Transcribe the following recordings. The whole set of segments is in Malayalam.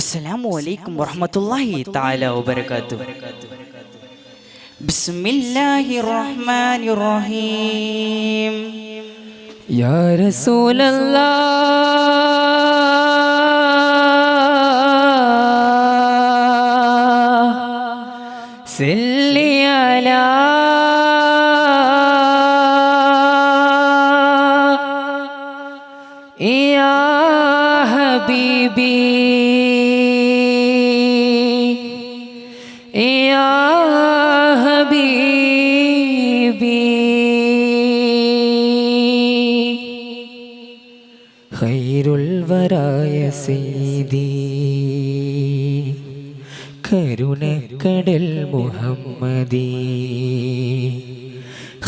السلام عليكم ورحمة الله تعالى وبركاته. بسم الله الرحمن الرحيم. يا رسول الله صل على يا حبيبي يا حبيبي خير الورى يا سيدي കരുണക്കടൽ മുഹമ്മദി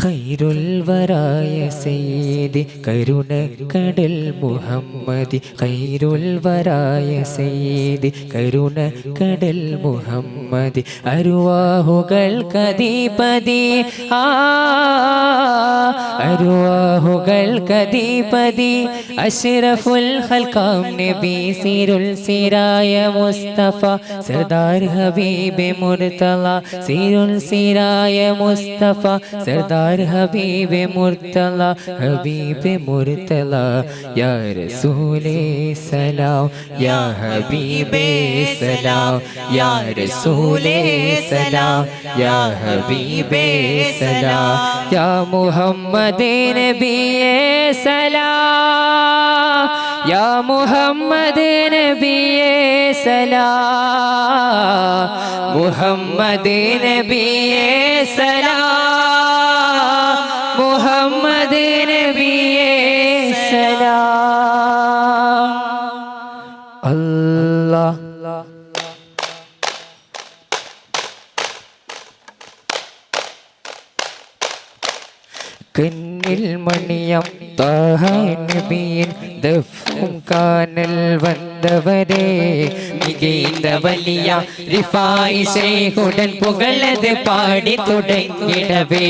ഖൈറുൽ വറായ സയ്യിദി കരുണക്കടൽ മുഹമ്മദി ഖൈറുൽ വറായ സയ്യിദി കരുണക്കടൽ മുഹമ്മദി അർവാഹുകൾക്കധിപതി അർവാഹുകൾക്കധിപതി അഷ്റഫുൽ ഖൽഖാം നബി സിരുൽ സിറായ മുസ്തഫ സർദാർ ഹബീബ് മുർത്തള സിരുൽ സിറായ മുസ്തഫ സർദാർ ഹബീബ് മുർത്തള ഹബീബ് മുർത്തള യാ റസൂലേ സലാം യാ ഹബീബേ സലാം യാ റസൂലേ സലാം യാ ഹബീബേ സലാം യാ മുഹമ്മദ് നബിയേ സലാം യാ മുഹമ്മദ് നബിയേ സലാം മുഹമ്മദ് നബിയേ സലാം മുഹമ്മദ് നബിയേ സലാം അല്ലാഹ് കന്നിൽ മണിയം താഹ നബിயின் ദഫും കാനൽ വந்தவரே മികൈந்த വലിയ റിഫായി ശൈഖുടൻ പുകളത് പാടി തുടങ്ങിടവേ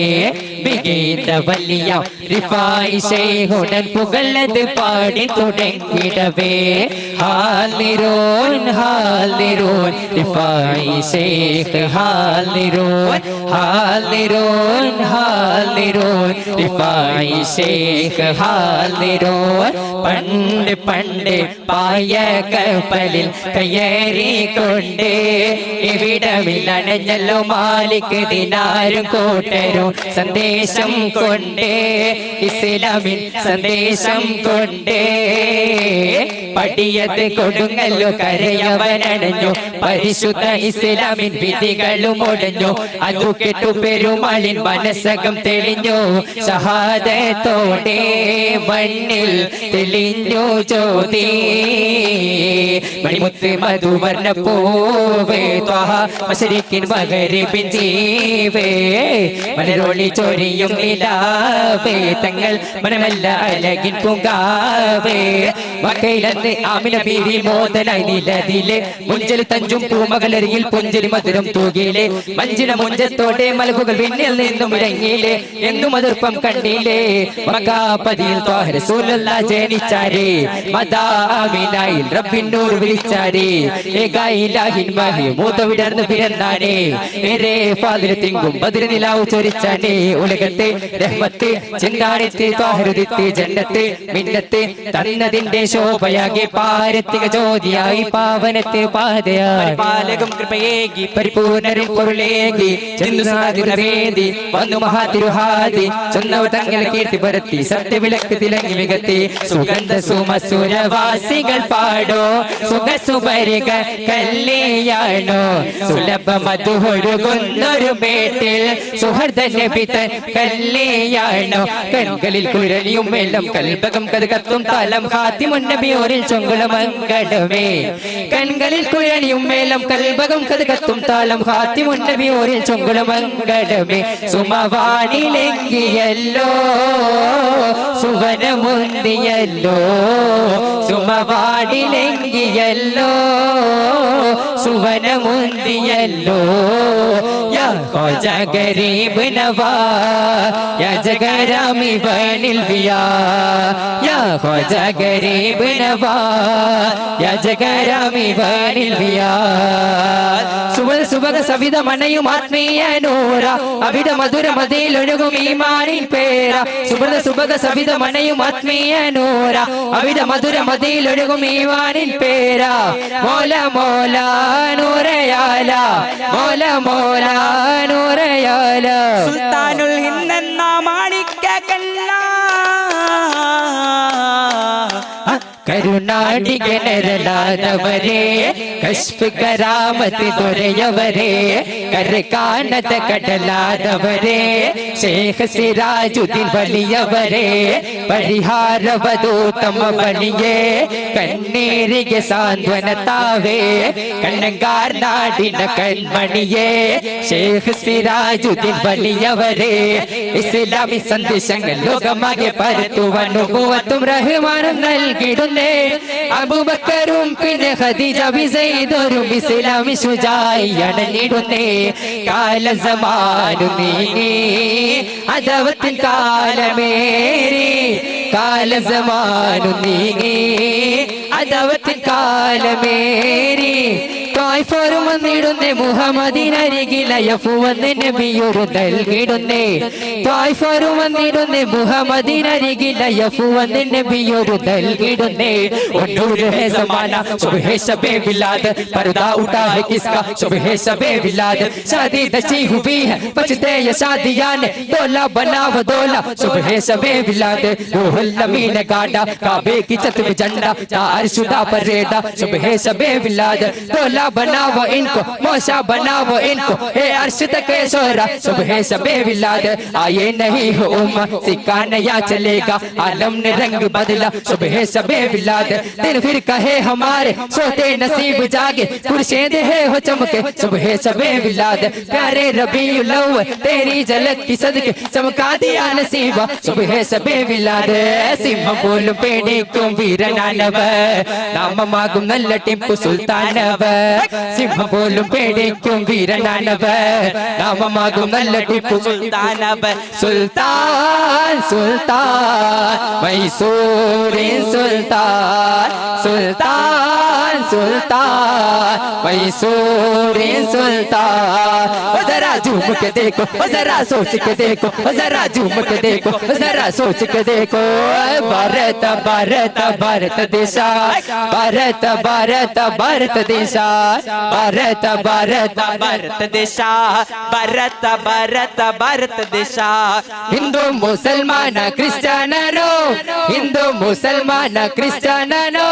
മികൈந்த വലിയ റിഫായി ശൈഖുടൻ പുകളത് പാടി തുടങ്ങിടവേ ഹാലിറോൻ ഹാലിറോൻ റിഫായി ശൈഖ് ഹാലിറോൻ ഹാലിറോൻ ഹാലിറോൻ റിഫായി ശൈഖ് ഹാലിറോൻ പണ്ട് പണ്ട് പായ കപ്പലിൽ കയറിക്കൊണ്ട് ഇവിടമിൽ അണഞ്ഞല്ലോ മാലിക് ദിനാരും കൂട്ടരും സന്ദേശം കൊണ്ട് ഇസ്ലാമിൻ സന്ദേശം കൊണ്ട് പടിയത് കൊടുങ്ങല്ലോ കരയവനണഞ്ഞു പരിശുദ്ധ ഇസ്ലാമിൻ വിധികളും ഒടഞ്ഞു അതു കേട്ടു പെരുമാളിൻ മനസ്സകം തെളിഞ്ഞു ഷഹാദത്തോടെ മണ്ണിൽ തെളിഞ്ഞു ജ്യോതി മണിമുത്ത് മധുവർണ്ണ പൂവേ ത്വഹ മശരിക്കിൻ മഗ്രിബിൻ ജീവേ മലരൊളി ചൊരിയും നിലാവേ തങ്ങൾ മനമല്ല അഴകിൻ പൂങ്കാവേ മക്കയിലന്ന് ആമിന ബീവി മോദനായി നിലതിലെ മുഞ്ചൽ തഞ്ചും പൂമകളരിയിൽ പുഞ്ചിരി മധുരം തൂകിയിലെ മഞ്ചിന മുഞ്ചത്തോടെ മലകുകൾ പിന്നിൽ നിന്നും ഇറങ്ങിയില്ലേ എന്നും അതിർപ്പം കണ്ടില്ലേ മക്കാപതിയിൽ ത്വാഹ റസൂലുള്ളാഹ് ജനിച്ചാരേ മദാമിനായിൽ റബ്ബിന്നൂർ വിളിച്ചാരേ ഏകായിലാഹിൻ മഹി മൂത്ത വിടർന്ന് പിറന്നാനേ ഏറെ ഫാദിൽ തിങ്കും ബദർ നിലാവ് ചൊരിച്ചാനേ ഉലകത്തെ റഹ്മത്ത് ചിന്താനത്തെ ത്വാഹരുദിത്തെ ജന്നത്ത് മിന്നത്ത് തന്നതിന്റെ ശോഭയാകെ പാരത്തിക ജ്യോതിയായി പാവനത്തെ പാതയായി പാലകം കൃപയേകി പരിപൂർണരിൽ പൊരുളേകി ചെന്നുവേദി വന്നു മഹാതിരുഹാദി ചെന്നവർ തങ്ങൾ കീർത്തി പരത്തി സത്യവിളക്ക് തിളങ്ങി മികത്തി സുഗന്ധ സുമസുരവാസികൾ പാടോ സുഖസുപരിക കല്യാണോ സുലഭ മധുഹൊരുകുന്നൊരു മേട്ടിൽ സുഹൃദ നബിത കല്യാണോ കൺകളിൽ കുരലിയും വെള്ളം കൽപകം കതുകത്തും താലം ഹാത്തിമുന്നബിയോരിൽ ചൊങ്കുളമങ്കടമേ കൺകളിൽ കുരലിയും വെള്ളം കൽപകം കതുകത്തും താലം ഹാത്തിമുന്നബിയോരിൽ ചൊങ്കുളമങ്കടമേ സുമവാനിലെങ്കിയല്ലോ സുവനമുന്തിയല്ലോ സുമവാടിലെങ്കിയല്ലോ സുവനമുന്തിയല്ലോ യാ ഖ്വാജ ഗരീബ് നവാ യാ ജഗരാമി ബനിൽ വിയാ യാ ഖ്വാജ ഗരീബ് നവാ യാ ജഗരാമി ബനിൽ വിയാ സുബക സവിത മനയും ആത്മീയ നൂറ അവിട മധുര മതിയിലൊഴുകും ഈമാനിൻ പേര സുബക സവിത മനയും ആത്മീയ നൂറ അവിട മധുര മതിയിലൊഴുകും ഈമാനിൻ പേര മോല മോല നൂറയാല മോല മോല നൂറയാല സുൽത്താനുൽ ഹിന്ദെന്ന മാണിക്യ കണ്ണ കരുണാടികനരലാദവരേ കശ്ഫ് കരാമത്ത് ദൊരയവരേ കരകാനത കടലാദവരേ ശേഖ് സിരാജുദ്ദീൻ വലിയവരേ പരിഹാരവദൂതമ ബലിയേ കണ്ണീരിಗೆ സാന്ത്വനത്താവേ കണ്ണങ്കാർ നാടിന കൺമണിയേ ശേഖ് സിരാജുദ്ദീൻ വലിയവരേ ഇസ്ലാമി സന്ദേശങ്ങൾ ലോകമാകെ പരത്തുവാൻ നുബുവത്തും റഹ്മാനും നൽകിടുന്നു അബൂബക്കറും പിന്നെ ഖദീജ ബിസൈദും ഇസ്ലാമി ശുജായി അടഞ്ഞിടുന്നേ കാലസമാനു നീങ്ങി അദവത്തിൻ കാലമേറി കാലസമാനു നീങ്ങി അദവത്തിൻ കാലമേറി തായ്ഫോറും വന്നിടുന്നേ മുഹമ്മദിനരികിലയഫുവന്ന് നബിയൊരു നൽകിടുന്നേ തായ്ഫോറും വന്നിടുന്നേ മുഹമ്മദിനരികിലയഫുവന്ന് നബിയൊരു നൽകിടുന്നേ ഒന്നൂര് ഹേ സമാന സുബഹ ശബേ വിലാദ് पर्दा उठा है किसका सुबह शबे विलाद शादी दची हुई है बचते ये शादियां ने दोला बना वो दोला सुबह शबे विलाद रूहुल अमीन गाड़ा काबे की छत में झंडा तारशुदा परेदा सुबह शबे विलाद दोला बना वो इनको मोशा बना वो इनको हे अर्श तक सोरा सुबह शबे विलाद आए नहीं हो उम्मा सिक्का नया चलेगा आलम ने रंग बदला सुबह शबे विलाद दिन फिर कहे हमारे सोते नसीब जागे खुर्शीद है हो चमके सुबह शबे विलाद प्यारे रबीउल अव्वल तेरी झलक की सदके चमका दिया नसीबा सुबह शबे विलाद सिंह बोल पेड़े क्यों वीरनानव नाम मागुम नल्ल टिंपु सुल्तानव सिंह बोल पेड़े क्यों वीरनानव नाम मागुम नल्ल टिंपु सुल्तानव सुल्तान सुल्तान मैसूरी सुल्तान सुल्तान सुल्तान मैसूरी सुल्तान जरा झूम के देखो जरा सोच के देखो जरा झूम के देखो जरा सोच के देखो भारत भारत भारत देशा भारत भारत भारत देशा भारत भारत ಭಾರತ ದೇಶ ಭಾರತ ಭಾರತ ಭಾರತ ದೇಶ ಹಿಂದೂ ಮುಸಲ್ಮಾನ ಕ್ರಿಶ್ಚಿಯನರು ಹಿಂದೂ ಮುಸಲ್ಮಾನ ಕ್ರಿಶ್ಚಿಯನರು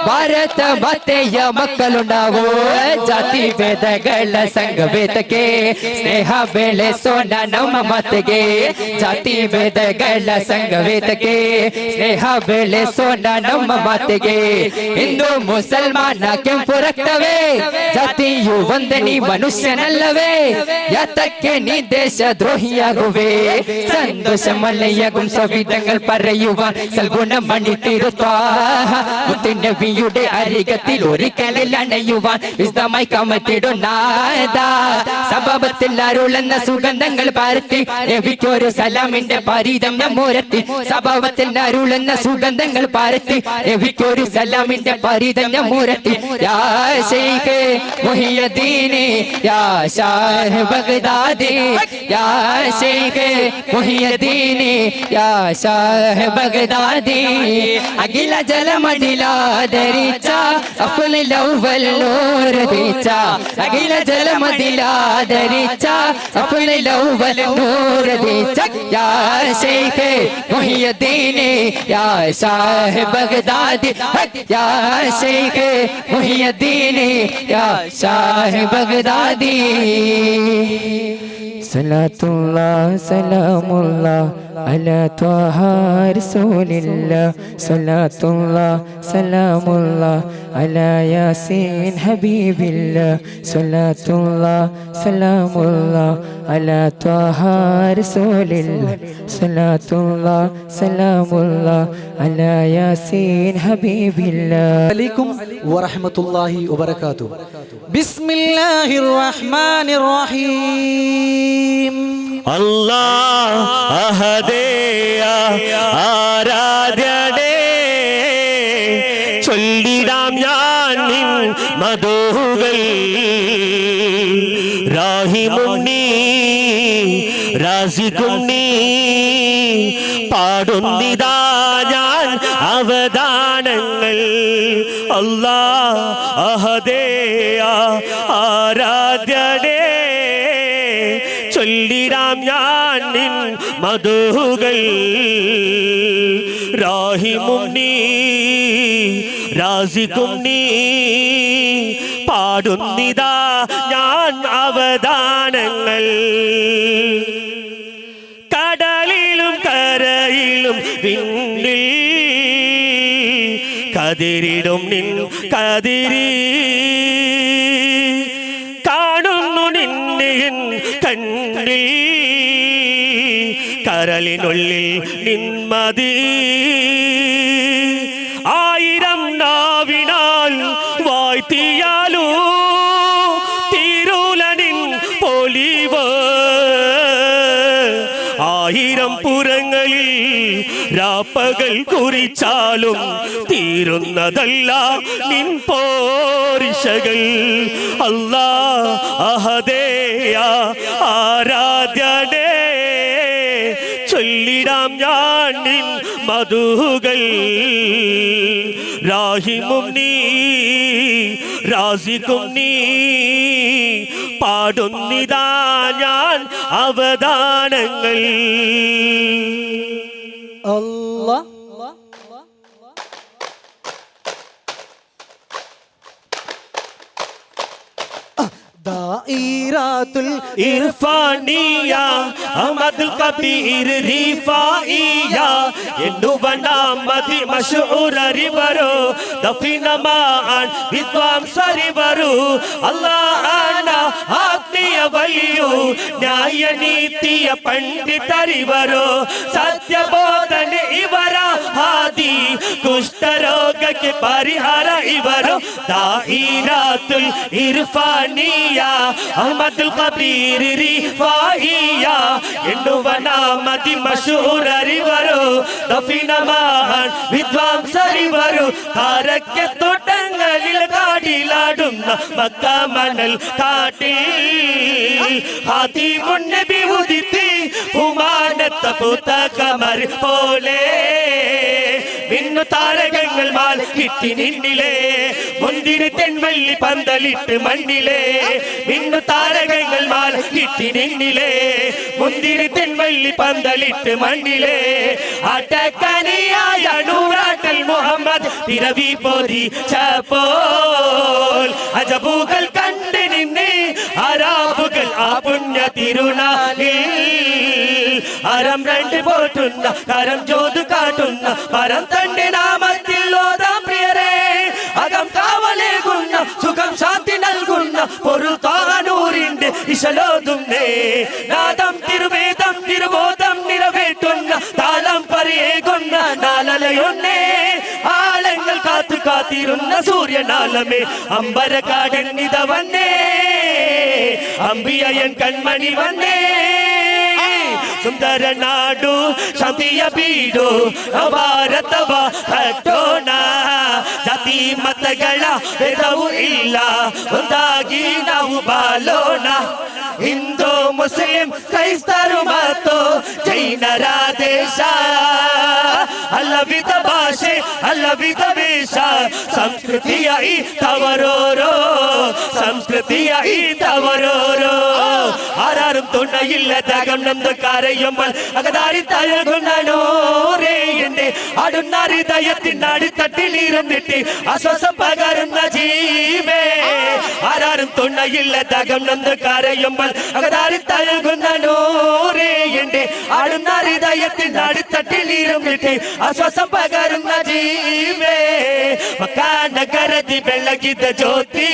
ಭಾರತ ಮಾತೆಯ ಮಕ್ಕಳು ನಾವು ಜಾತಿ ಭೇದಗಳ ಸಂಘವೇದಕ್ಕೆ ಸ್ನೇಹ ಬೆಳೆಸೋಣ ನಮ್ಮ ಮಾತೆಗೆ ಜಾತಿ ಭೇದಗಳ ಸಂಘವೇದಕ್ಕೆ ಸ್ನೇಹ ಬೆಳೆಸೋಣ ನಮ್ಮ ಮಾತೆಗೆ ಹಿಂದೂ ಮುಸಲ್ಮಾನ ಕೆಂಪು ರಕ್ತವೇ ಜಾತಿಯು ಒಂದೇ ನೀ ಮನುಷ್ಯನಲ್ಲವೇ ಯಾತಕ್ಕೆ ನೀ ದೇಶ ദ്രോഹിയാകുവേ സന്തോഷ മലയകും സവിധങ്ങൾ പറയുവാൻ സൽഗുണം മണിത്തിരുത്താഹ മുത്തുനബിയുടെ അരികത്തിൽ ഒരിക്കലിൽ അണയുവാൻ വിശദമായി കമത്തിടുന്നാഥ സബബത്തിൽ അരുളുന്ന സുഗന്ധങ്ങൾ പരത്തി നബിക്കൊരു സലാമിന്റെ പരിതം നമ്മൂരത്തി സബബത്തിൽ അരുളുന്ന സുഗന്ധങ്ങൾ പരത്തി നബിക്കൊരു സലാമിന്റെ പരിതം നമ്മൂരത്തി യാ ശൈഖ് മുഹിയുദ്ദീൻ യാ ഷാഹ് ബഗ്ദാദി യാ ശൈഖ് മുഹിയുദ്ദീൻ യാ ഷാഹ് ബഗ്ദാദി അഖില ജലമദിലാദരിച്ച അഫ്ളൽ അവൽ നൂർ ദിച്ച അഖില ജലമദിലാദരിച്ച അഫ്ളൽ അവൽ നൂർ ദിച്ച യാ ശൈഖ് മുഹിയുദ്ദീൻ യാ ഷാഹ് ബഗ്ദാദി യാ ശൈഖ് മുഹിയുദ്ദീൻ യാ ഷാഹ് ബഗ്ദാദി സലാത്തുല്ലാ സലാമുല്ലാ അലാ ത്വഹ റസൂലില്ലാ സലാത്തുല്ലാ സലാമുല്ലാ അലാ യാസീൻ ഹബീബില്ലാ സലാത്തുല്ലാ സലാമുല്ലാ അലാ ത്വഹ റസൂലില്ലാ സലാത്തുല്ലാ സലാമുല്ലാ അലാ യാസീൻ ഹബീബില്ലാ അലൈക്കും വറഹ്മത്തുള്ളാഹി വബറകാതുഹു. ബിസ്മില്ലാഹിർ റഹ്മാനിർ റഹീം. അല്ലാഹ് അഹദേ ആരാധ്യനേ ചൊല്ലിടാം ഞാൻ നിൻ മദൂഹുകൾ റാഹിമുണ്ണി റാസിഖുണ്ണി പാടുന്നിതാ ഞാൻ അവദാനങ്ങൾ. അല്ലാഹ് അഹദേ ആരാധ്യനേ ചൊല്ലിടാം ഞാൻ നിൻ മദൂഹുകൾ റാഹിമുണ്ണി റാസിഖുണ്ണി പാടുന്നിതാ ഞാൻ അവദാനങ്ങൾ. കടലിലും കരയിലും വിണ്ണിൽ കതിരിടും നിൻ കതിരി കാണുന്നു നിന്നെ കണ്ണിൽ കരളിനുള്ളിൽ നിന്മതി ആയിരം നാവിനാൽ വാഴ്ത്തിയാലോ തീരൂലനിൻ പൊലിവ് ആയിരം പുറങ്ങളിൽ രാപ്പകൽ കുറിച്ചാലും തീരുന്നതല്ല നിൻ പോരിശകൾ. അല്ലാഹ് അഹദേ ആരാധ്യനേ ചൊല്ലിടാം ഞാൻ നിൻ മദൂഹുകൾ റാഹിമുണ്ണി റാസിഖുണ്ണി പാടുന്നിതാ ഞാൻ അവദാനങ്ങൾ. അല്ലാഹ് ദായിറാത്തുൽ ഇർഫാനിയ അഹ്മദുൽ കബീർ റിഫായിയ എന്നുവ നാമതി മശ്ഹൂരരിവരു ദഫിനമാൻ വിദ്വാംസരിവരു അല്ലാഹന ആത്മീയ വലിയു ന്യായനീതിയ പണ്ഡിതരിവರು ಸತ್ಯಬೋಧನ ಇವರ ಹಾದಿ ಕುಷ್ಠರೋಗಕ್ಕೆ ಪರಿಹಾರ ಇವರು ದಾಯಿರಾತುಲ್ ಇರ್ಫಾನಿಯ ಅಹ್ಮದುಲ್ ಕಬೀರ್ ರಿಫಾಯಿಯ ಎನ್ನುವ ನಾಮದಿ ಮಶೂರರಿವರು ദഫിനമാൻ വിദ്വാംസരിവരു താരಕ್ಕೆ തോട്ടങ്ങളിൽ കാടിലാടുന്ന മക്ക മണൽ കാട്ടിൽ ഹാതിമുൻ നബി ഉദിത്തി ഉമാനത്ത പൂത്ത കമർ പോലെ മിന്നു താരകങ്ങൾ മാൽ കിട്ടി നിന്നിലെ മുന്തിരി തെൻവല്ലി പന്തലിട്ട് മണ്ണിലെ മിന്നു താരകങ്ങൾ മാൽ കിട്ടി നിന്നിലെ മുന്തിരി തെൻവല്ലി പന്തലിട്ട് മണ്ണിലെ ആട്ടക്കനിയായ നൂറാട്ടൽ മുഹമ്മദ് പിറവി പൊതിച്ചപ്പോൾ അജബുകൾ കണ്ട് നിന്നെ അറാബുകൾ ആ പുണ്യ തിരുനാളിൽ അരം രണ്ട് പോറ്റുന്ന കരം ജോതു കാട്ടുന്ന പരം തന്റെ നാമത്തിൽ ഓതാം പ്രിയരേ അകം കാവലേകുന്ന സുഖം ശാന്തി നൽകുന്ന പൊരുൾ താനൂരിന്റെ ഇശലോതുന്നേ നാദം തിരുവേദം തിരുബോധം നിറവേറ്റുന്ന താളം പരിയേകുന്ന നാലലയൊന്നേ ആളങ്ങൾ കാത്തു കാത്തിരുന്ന സൂര്യനാളമേ അമ്പരക്കാടൻ നിത വന്നേ അമ്പിയൻ കൺമണി വന്നേ ಸುಂದರ ನಾಡು ಶಾಂತಿಯ ಬೀಡು ಭಾರತವ ಕಟ್ಟೋಣ ಜಾತಿ ಮತಗಳ ಭೇದವೂ ಇಲ್ಲ ಒಂದಾಗಿ ನಾವು ಬಾಳೋಣ ಹಿಂದೂ ಮುಸ್ಲಿಂ ಕ್ರೈಸ್ತರು ಮತ್ತು ಜೈನರ ದೇಶ ಅಲ್ಲವಿದ ಭಾಷೆ ಅಲ್ಲವಿದ ವೇಷ ಸಂಸ್ಕೃತಿಯ ಈ ತವರೋರೋ ಸಂಸ್ಕೃತಿಯ ಈ ತವರೋರೋ ആരാരും തുണയില്ലതകം നന്ദ കാരയമ്മൽ അകതാരി തഴകുന്നോരേ എന്റെ അടുന്ന ഹൃദയത്തിനടിത്തട്ടിൽ ഇരുന്നിട്ട് ആശ്വാസം പകരുന്ന ജീവേ ആരാരും തുണയില്ലതകം നൊന്ന് കരയുമ്പോൾ അകതാരി തഴുകുന്ന നൂറേ എന്റെ ആടുന്ന ഹൃദയത്തിൽ നടുത്തട്ടിൽ ഇരുന്നിട്ട് ആശ്വാസം പകരുന്ന ജീവേ നഗരതി ಬೆಳಗಿದ ಜ್ಯೋತಿ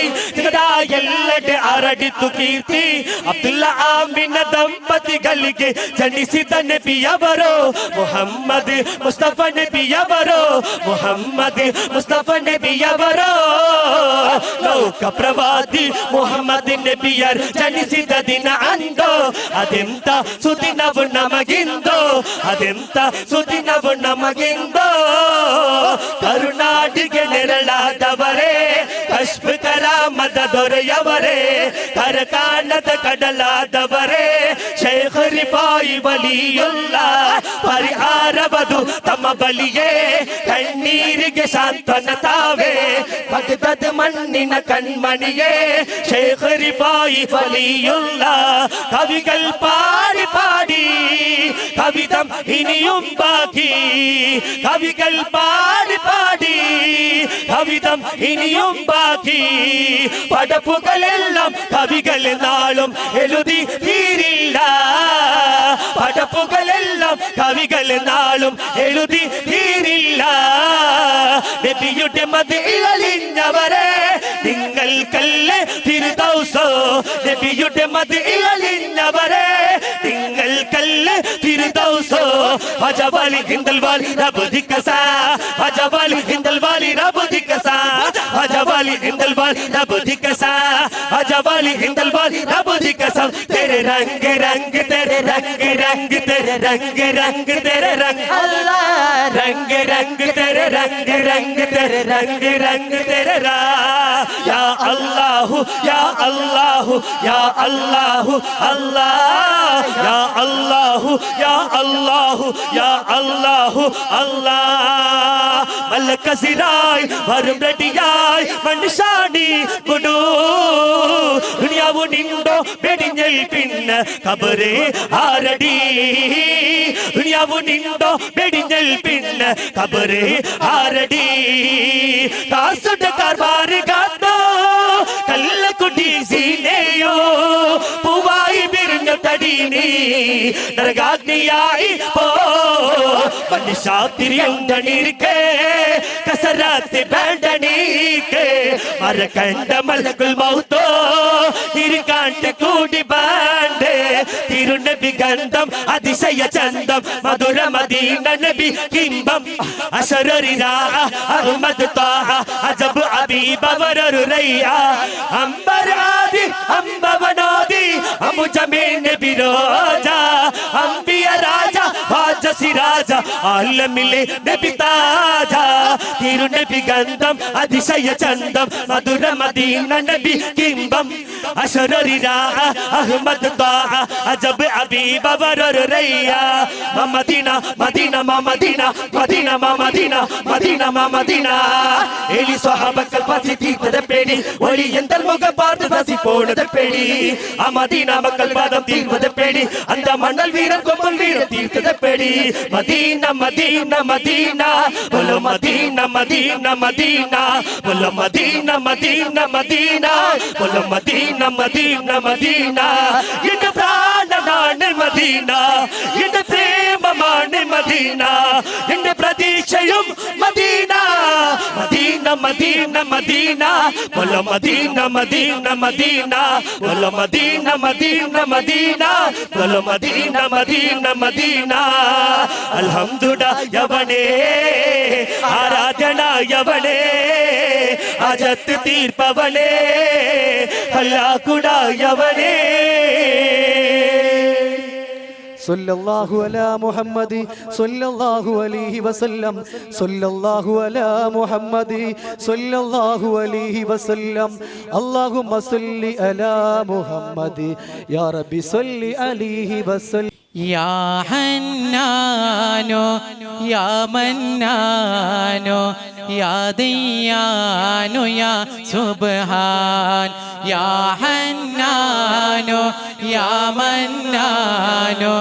ಎಲ್ಲೆಡೆ ಹರಡಿತು ಕೀರ್ತಿ ಅಬ್ದುಲ್ಲ ಆಮಿನ ದಂಪತಿಗಳಿಗೆ ಜನಿಸಿದ ನಬಿಯವರು ಮುಹಮ್ಮದ್ ಮುಸ್ತಫಾ ನಬಿಯವರು ಮುಹಮ್ಮದ್ ಮುಸ್ತಫಾ ನಬಿಯವರು ಲೋಕ ಪ್ರವಾದಿ ಮುಹಮ್ಮದ್ ನಬಿಯರ್ ಜನಿಸಿದ ದಿನ ಅಂದು ಅದೆಂತ ಸುದಿನವು ನಮಗಿಂದು ಅದೆಂತ ಸುದಿನವು ನಮಗಿಂದು ಕರುನಾಡಿಗೆ ನೆರಳಾದವರೇ ಕಶ್ಮ ಕರಾಮದ ದೊರೆಯವರೇ ಕರಕಾಣದ ಕಡಲಾದವರೇ ಶೇಖ್ ರಿಫಾಯಿ ವಲಿಯುಲ್ಲ ಪರಿಹಾರವದು ತಮ್ಮ ಬಲಿಯೇ ಕಣ್ಣೀರಿಗೆ ಸಾಂತ್ವನ ತಾವೇ ಭಗದದ ಮಣ್ಣಿನ ಕಣ್ಮಣಿಯೇ ಶೇಖ್ ರಿಫಾಯಿ ವಲಿಯುಲ್ಲ കവികൾ പാടി പാടി കവിതം ഇനിയും ബാക്കി കവികൾ പാടി പാടി കവിതം ഇനിയും ബാക്കി പടപ്പുകളെല്ലാം കവികൾ നാളും എഴുതി തീരില്ല പടപ്പുകളെല്ലാം കവികൾ നാളും എഴുതി തീരില്ല നബിയുടെ മദീനയിലലിഞ്ഞവരെ നിങ്ങൾക്കല്ലേ തിരുദൗസോ നബിയുടെ മദീനയിലലിഞ്ഞവരെ നിങ്ങൾക്കല്ലേ തിരുദൗസോ ഹജവാലി ഹിന്ദൽവാലി റബ്ബ് ദിക്കസാ ഹജവാലി ഹിന്ദൽവാലി റബ്ബ് ദിക്കസാ ഹജവാലി ഹിന്ദൽവാലി റബ്ബ് ദിക്കസാ ഹജവാലി ഹിന്ദൽവാലി റബ്ബ് ദിക്കസാ तेरे रंग रंग तेरे रंग रंग तेरे रंग रंग तेरे रंग अल्लाह रंग रंग तेरे रंग रंग तेरे रंग रंग तेरे रा या अल्लाह या अल्लाह या अल्लाह अल्लाह या अल्लाह या अल्लाह या अल्लाह अल्लाह मलक सिराय वरुम रेडियाय मनुष्यानी गुडू दुनियावु निंदो बेडिंजल पिन्न कबरे आरडी दुनियावु निंदो बेडिंजल पिन्न कबरे आरडी कासुड कारबार गातो कल्ल कुटी सीनेयो पुवाई बिरन तडीनी नरगाग्नियाई पो मनुष्य तिरियंगनिरके कसरत बैंडनीके मरकंड मलकुल मौतो इरकांट कूडी बांडे तिरुनबी गंधम അതിശയ ചന്തം മധുര മദീന നബി കിംബം അശരരിനാ അഹ്മദ് താഹ അജബ് അബീബ വരറുറയ്യ അംബർ ആദി അംബവനാദി അമുജമേ നബി റോജാ അംബിയ രാജ വാജ സിരാജ ആലമിലെ നബി താജ തിരുനബി ഗന്ധം അതിശയ ചന്തം മധുര മദീന നബി കിംബം അശരരിനാ അഹ്മദ് താഹ അജബ് അബീബ വരറുറയ്യ Madina Medina Medina Medina Medina Medina Madina എലി സ്വഹാബക്കൾ പസി തീർത്തത പേടി ഒളി എന്തൽ മുഖം പാർത്ത് പസി പോണത പേടി ആ മദീന മക്കൾ പാദം തീർവത പേടി അന്ത മണ്ണൽ വീരൻ കൊമ്പൽ വീരൻ തീർത്തത പേടി മദീന മദീന മദീന ബോലോ മദീന മദീന മദീന ബോലോ മദീന മദീന മദീന ബോലോ മദീന മദീന മദീന എന്റെ പ്രാണനാണ് മദീന എന്റെ പ്രേമമാണ് മദീന എന്റെ പ്രതീക്ഷയും മദീന മദീന മദീന മദീന ബോലോ മദീന മദീന മദീന ബോലോ മദീന മദീന മദീന ബോലോ മദീന മദീന മദീന അൽഹംദുലില്ലാ യവനേ ആരാധന യവനേ അജത്ത് തീർപ്പവനേ അല്ലാഹുടായവനേ സല്ലല്ലാഹു അലാ മുഹമ്മദി സല്ലല്ലാഹു അലൈഹി വസല്ലം സല്ലല്ലാഹു അലാ മുഹമ്മദി സല്ലല്ലാഹു അലൈഹി വസല്ലം അല്ലാഹുമ്മ സല്ലി അലാ മുഹമ്മദി യാ റബ്ബി സല്ലി അലൈഹി വസല്ലം യാ ഹന്നാനോ യാ മന്നാനോ യാ ദയ്യാനോ യാ സുബ്ഹാൻ യാ ഹന്നാനോ യാ മന്നാനോ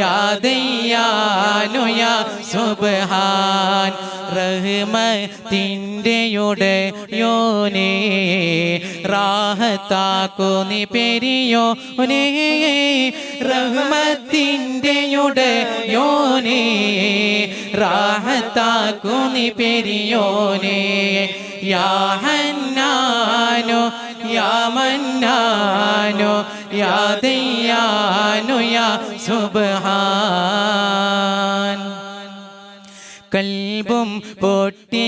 യാ ദയ്യാനോ യാ സുബ്ഹാൻ റഹ്മത്തിൻ്റെ യോനേ റാഹത്താക്കു നീ പെരിയോനേ റഹ്മത്തിൻ്റെയുടയോനേ റാഹത്താക്കു നീ പെരിയോനേ യാ ഹന്നാനോ യാ മന്നാനോ യാ ദയ്യാനോ യാ സുബ്ഹാൻ കൽബും പൊട്ടിക്കരയുന്നേ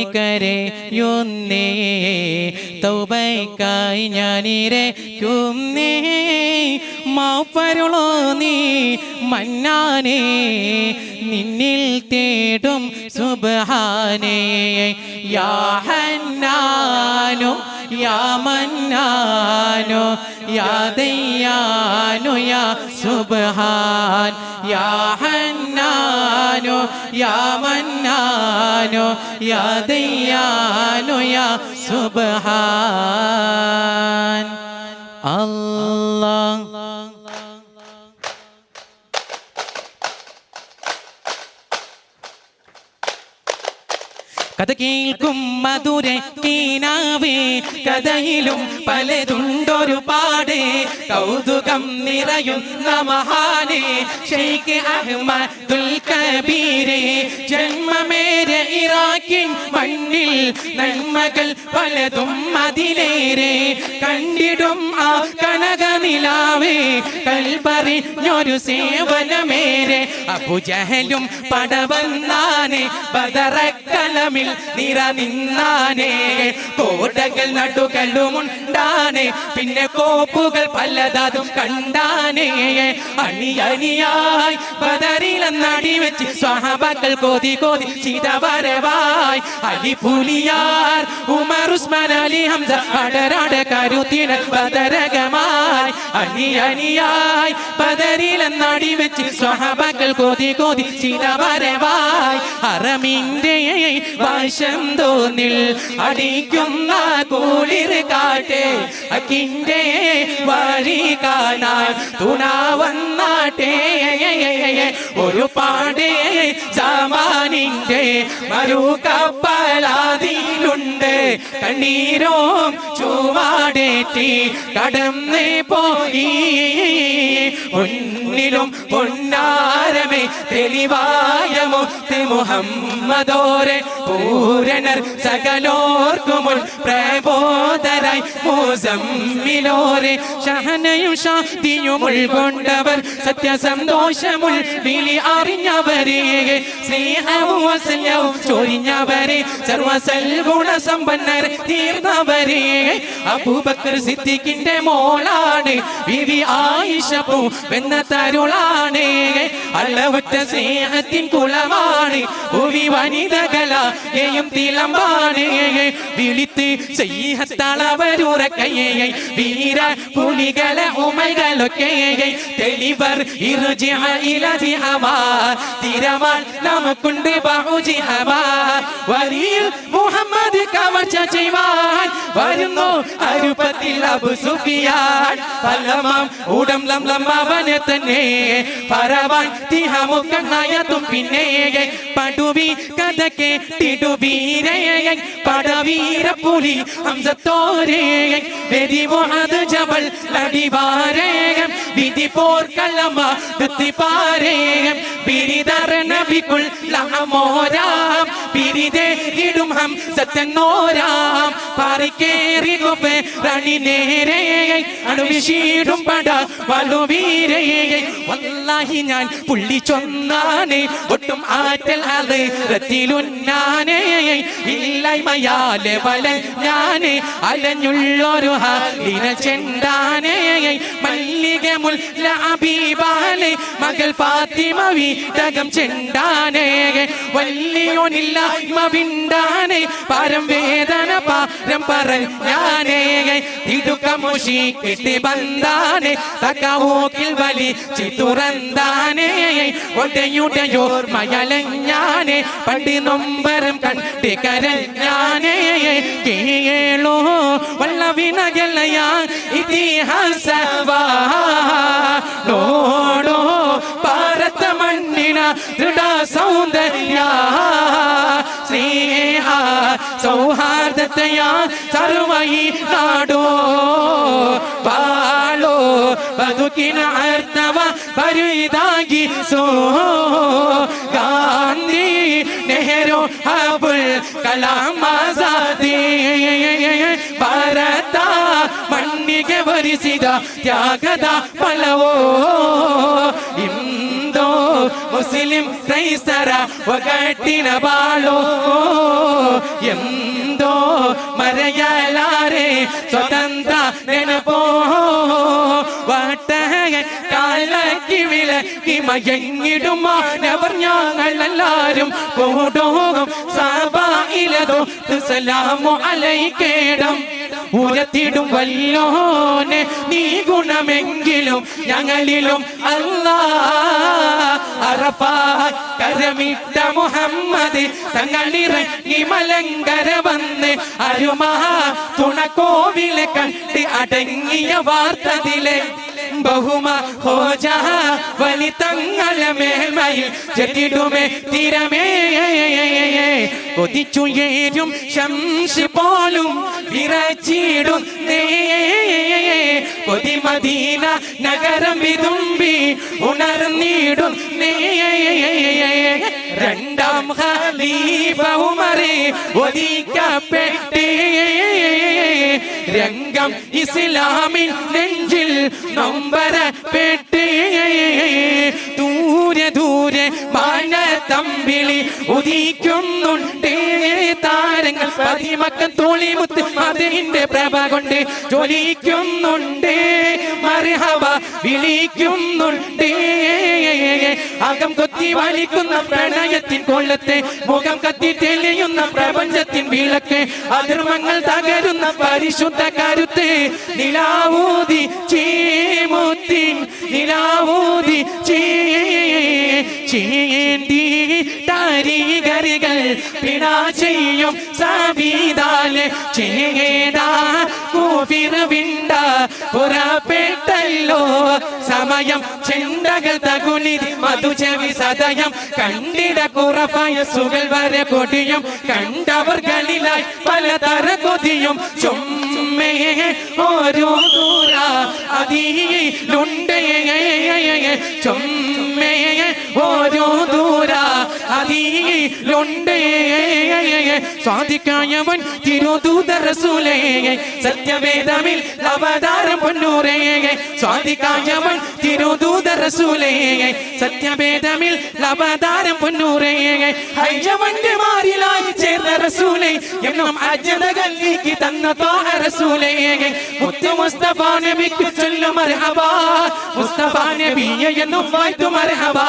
തൗബയ്ക്കായി ഞാനിരയ്ക്കുന്നേ മാപ്പരുളോ നീ മന്നാനേ നിന്നിൽ തേടും സുബ്ഹാനേ യാ ഹന്നാനോ യാ മന്നാനോ യാ ദയ്യാനോ യാ സുബ്ഹാൻ യാ ഹന്നാനോ യാ മന്നാനോ യാ ദയ്യാനോ യാ സുബ്ഹാൻ അല്ലാഹ് കഥ കേൾക്കും മധുര കീനാവേ കഥയിലും പലതുണ്ടൊരു പാടേ കൗതുകം നിറയുന്ന മഹാനേ ഷെയ്ഖ് അഹ്മദുൽ കബീരേ ജന്മമേരെ ഇറാഖിൻ മണ്ണിൽ നന്മകൾ പലതും അതിലേറെ കണ്ടിടും ആ കനകനിലാവേ കൽപറിഞ്ഞൊരു സേവനമേരെ അബുജഹലും പടവന്നാനെ ബദറക്കലമിൽ നിറ നിന്നാനേ കോട്ടകൾ നടുകളുമുണ്ടാനേ പിന്നെ കോപ്പുകൾ പലതും കണ്ടാനേ അണിയണിയായി ബദറിലെന്നടി വെച്ച് സ്വഹാബകൾ കോതി കോതി ചിതവരവായി അലിപുലിയാർ ഉമർ ഉസ്മാൻ അലി ഹംസ അടരാട കരുത്തിന ബദരകമായി അണിയണിയായി ബദറിലെന്നടി വെച്ച് സ്വഹാബകൾ കോതി കോതി ചിതവരവായി ഹറമിന്റെ വശം തോന്നിൽ അടിക്കുന്ന കുളിർ കാട്ടെ അക്കിൻ്റെ വഴി കാണാൻ തുണാവന്നാട്ടെ ഒരു പാടേ സമാനിന്റെ മറുകപ്പലാതിലുണ്ട് കണ്ണീരോം ചുവാടേറ്റി കടന്നേ പോയി പൊന്നിലും പൊന്നാരമേ തെളിവായ മുത്ത് മുഹമ്മദോരെ പൂരണർ സകലോർക്കുമുൾ പ്രബോധരായി മുസമ്മിലോരെ ഷഹനയും ശാന്തിയും ഉൾക്കൊണ്ടവർ സത്യസന്തോഷമുൾ വിളി അറിഞ്ഞവരെ സ്നേഹവും വാത്സല്യവും ചൊരിഞ്ഞവരെ സർവസൽഗുണ സമ്പന്നർ തീർന്നവരെ അബൂബക്കർ സിദ്ദീഖിന്റെ മോളാണ് ബിവി ആയിഷ പൂവെന്ന തരുളാണ് അളവറ്റ സ്നേഹത്തിൻ കുളമാണ് ഭൂവി വനിതകളെയും തിളമ്പാണ് വിളിത്ത് ചെയ്യത്തളവരുറക്കയെ വീര പുലികളെ ഉമകളൊക്കെ തെളിവർ തിരമാൽ നമുക്കുണ്ട് ബഹുജിഹമാ വരിയിൽ മുഹമ്മദ് കവർച്ച ചെയ്യുവാൻ വരുന്നു അരുപത്തിൽ അബു സുഫിയാൻ ഫലമാം ഉടം ലം അവനെ തന്നെ പരവാൻ തിഹമുക്കനായതും പിന്നെ പടുവി കഥ കേട്ടിടുവീരയെ പടവീര പുലി ഹംസത്തോരേ വെരിവോത് ജബൽ ലടിവാരേയം വിധി പോർക്കലമ പാരേയം പിരിതർ നബിക്കുൾ ലഹമോരാം പിരിതേരിടും ഹംസത്തന്നോരാം പാറിക്കേറി ഗോപേ രണി നേരേ അണുവിശീടും പട വലുവീരേ വല്ലാഹി ഞാൻ പുള്ളി ചൊന്നാനേ ഒട്ടും ആറ്റൽ റത്തിലുന്നാനേ ഇല്ലായ്മയാലെ വല ഞാനേ അലഞ്ഞുള്ളൊരു ഹാലിന ചെണ്ടാനേ മല്ലിക മുല്ല അബീബാലെ മകൾ ഫാത്തിമ വീതകം ചെണ്ടാനേ വല്ലിയോനില്ലായ്മ വിണ്ടാനേ പാരം വേദന പാരം പറഞ്ഞാനേ തിടുക്കമുഷി കെട്ടി ബന്ധാനേ തക്കവോക്കിൽ വലി ചിത്തുറന്താനേ ഒടയുടയോർ മയലഞ്ഞാനേ പണ്ട് നൊമ്പരം കണ്ടി കരഞ്ഞാനേ കേളോ വല്ലവിനകലയ ഇതിഹാസവാ നോടോ ഭാരത മണ്ണിന ദൃഢ സൗന്ദര്യ സ്നേഹ സൗഹാർദ്ദ ಭಾರತೆಯ ಸರ್ವೈ ನಾಡೋ ಬಾಳೋ ಬದುಕಿನ ಅರ್ಥವ ಬರಿದಾಗಿಸೋ ಗಾಂಧಿ ನೆಹರು ಅಬುಲ್ ಕಲಾಂ ಆಜಾದಿ ಭಾರತ ಮಣ್ಣಿಗೆ ಬರಿಸಿದ ತ್ಯಾಗದ ಫಲವೋ ಇಂದು ಮುಸ್ಲಿಂ ಕ್ರೈಸ್ತರ ಒಗ್ಗಟ್ಟಿನ ಬಾಳೋ ಎಂದೋ ಮರೆಯಲಾರೆ ಸ್ವತಂತ್ರ ನೆನಪೋ വാട്ടകൻ കാലക്കി വിലക്കി മയങ്ങിടും മാനവർ ഞങ്ങളെല്ലാരും പോടോകും സഭയിലതോ സലാമു അലൈക്കേടം ഉയർത്തിടും വല്ലോനെ നീ ഗുണമെങ്കിലും ഞങ്ങളിലും അറഫാ കരമിട്ട മുഹമ്മദ് തങ്ങളിറങ്ങി മലങ്കര വന്ന് അരുമാ തുണക്കോവിലെ കണ്ട് അടങ്ങിയ വാർത്തതിലെ ബഹുമ ഹോജ വലി തങ്ങളെ മേൽമയിൽ ചെത്തിടുമേ തിരമേ കൊതിച്ചുയേരും ശംസി പോലും വിറച്ചിടും കൊതി മദീന നഗരം വിതുമ്പി ഉണർന്നിടും രണ്ടാം ഖലീഫ ഉമറെ ഒതിക്കപ്പെട്ടേ രംഗം ഇസ്ലാമിൻ നെഞ്ചിൽ നൊമ്പരപ്പെട്ടേ ദൂരെ ദൂരെ മാനത്തമ്പിളി ഉദിക്കുന്നുണ്ടേ താരങ്ങൾ പതിമക്കം തോളിമുത്ത് അതിന്റെ പ്രഭ കൊണ്ട് ജ്വലിക്കുന്നുണ്ടേ മർഹബ വിളിക്കുന്നുണ്ടേ അകം കൊത്തി വലിക്കുന്ന പ്രണയത്തിൻ കൊള്ളത്തെ മുഖം കത്തി തെളിയുന്ന പ്രപഞ്ചത്തിൻ വിളക്ക് അധർമ്മങ്ങൾ തകരുന്ന പരിശുദ്ധ കരുത്ത് നിലാവൂതി ചീമുത്തിൻ നിലാവൂതി ചീണ്ടി താരികരികൾ പിണ ചെയ്യും സബീദാലെ ചേടാ കൂഫിർവിണ്ട പുറപ്പെട്ടല്ലോ സമയം ചെണ്ടകൾ തകുനിധി മധുചെവി സദയം കണ്ടിട കുറഫായ സുകൾ വരെ കൊടിയും കണ്ടവർകളിലായി പലതര കൊതിയും ചുമ്മയെ ഓരോ ദൂര അതിലുണ്ടേ ചുമ്മയെ ഓരോ ദൂര അതിലുണ്ടേ സ്വാദിക്കായവൻ തിരുദൂത റസൂലേ സത്യവേദമിൽ അവതാരം പൊന്നൂരേ സ്വാദിക്കായവൻ തിരുദൂത റസൂലേ സത്യവേദമിൽ അവതാരം പൊന്നൂരേ ഹൈജവന്റെ മാറിലായി ചേർന്ന റസൂലേ എന്നും അജ്ഞതകൾ നീക്കി തന്ന തോഹ റസൂലേ മുത്തു മുസ്തഫ നബിക്ക് ചൊല്ലു മർഹബാ മുസ്തഫ നബിയെ എന്നും വാഴ്ത്തു മർഹബാ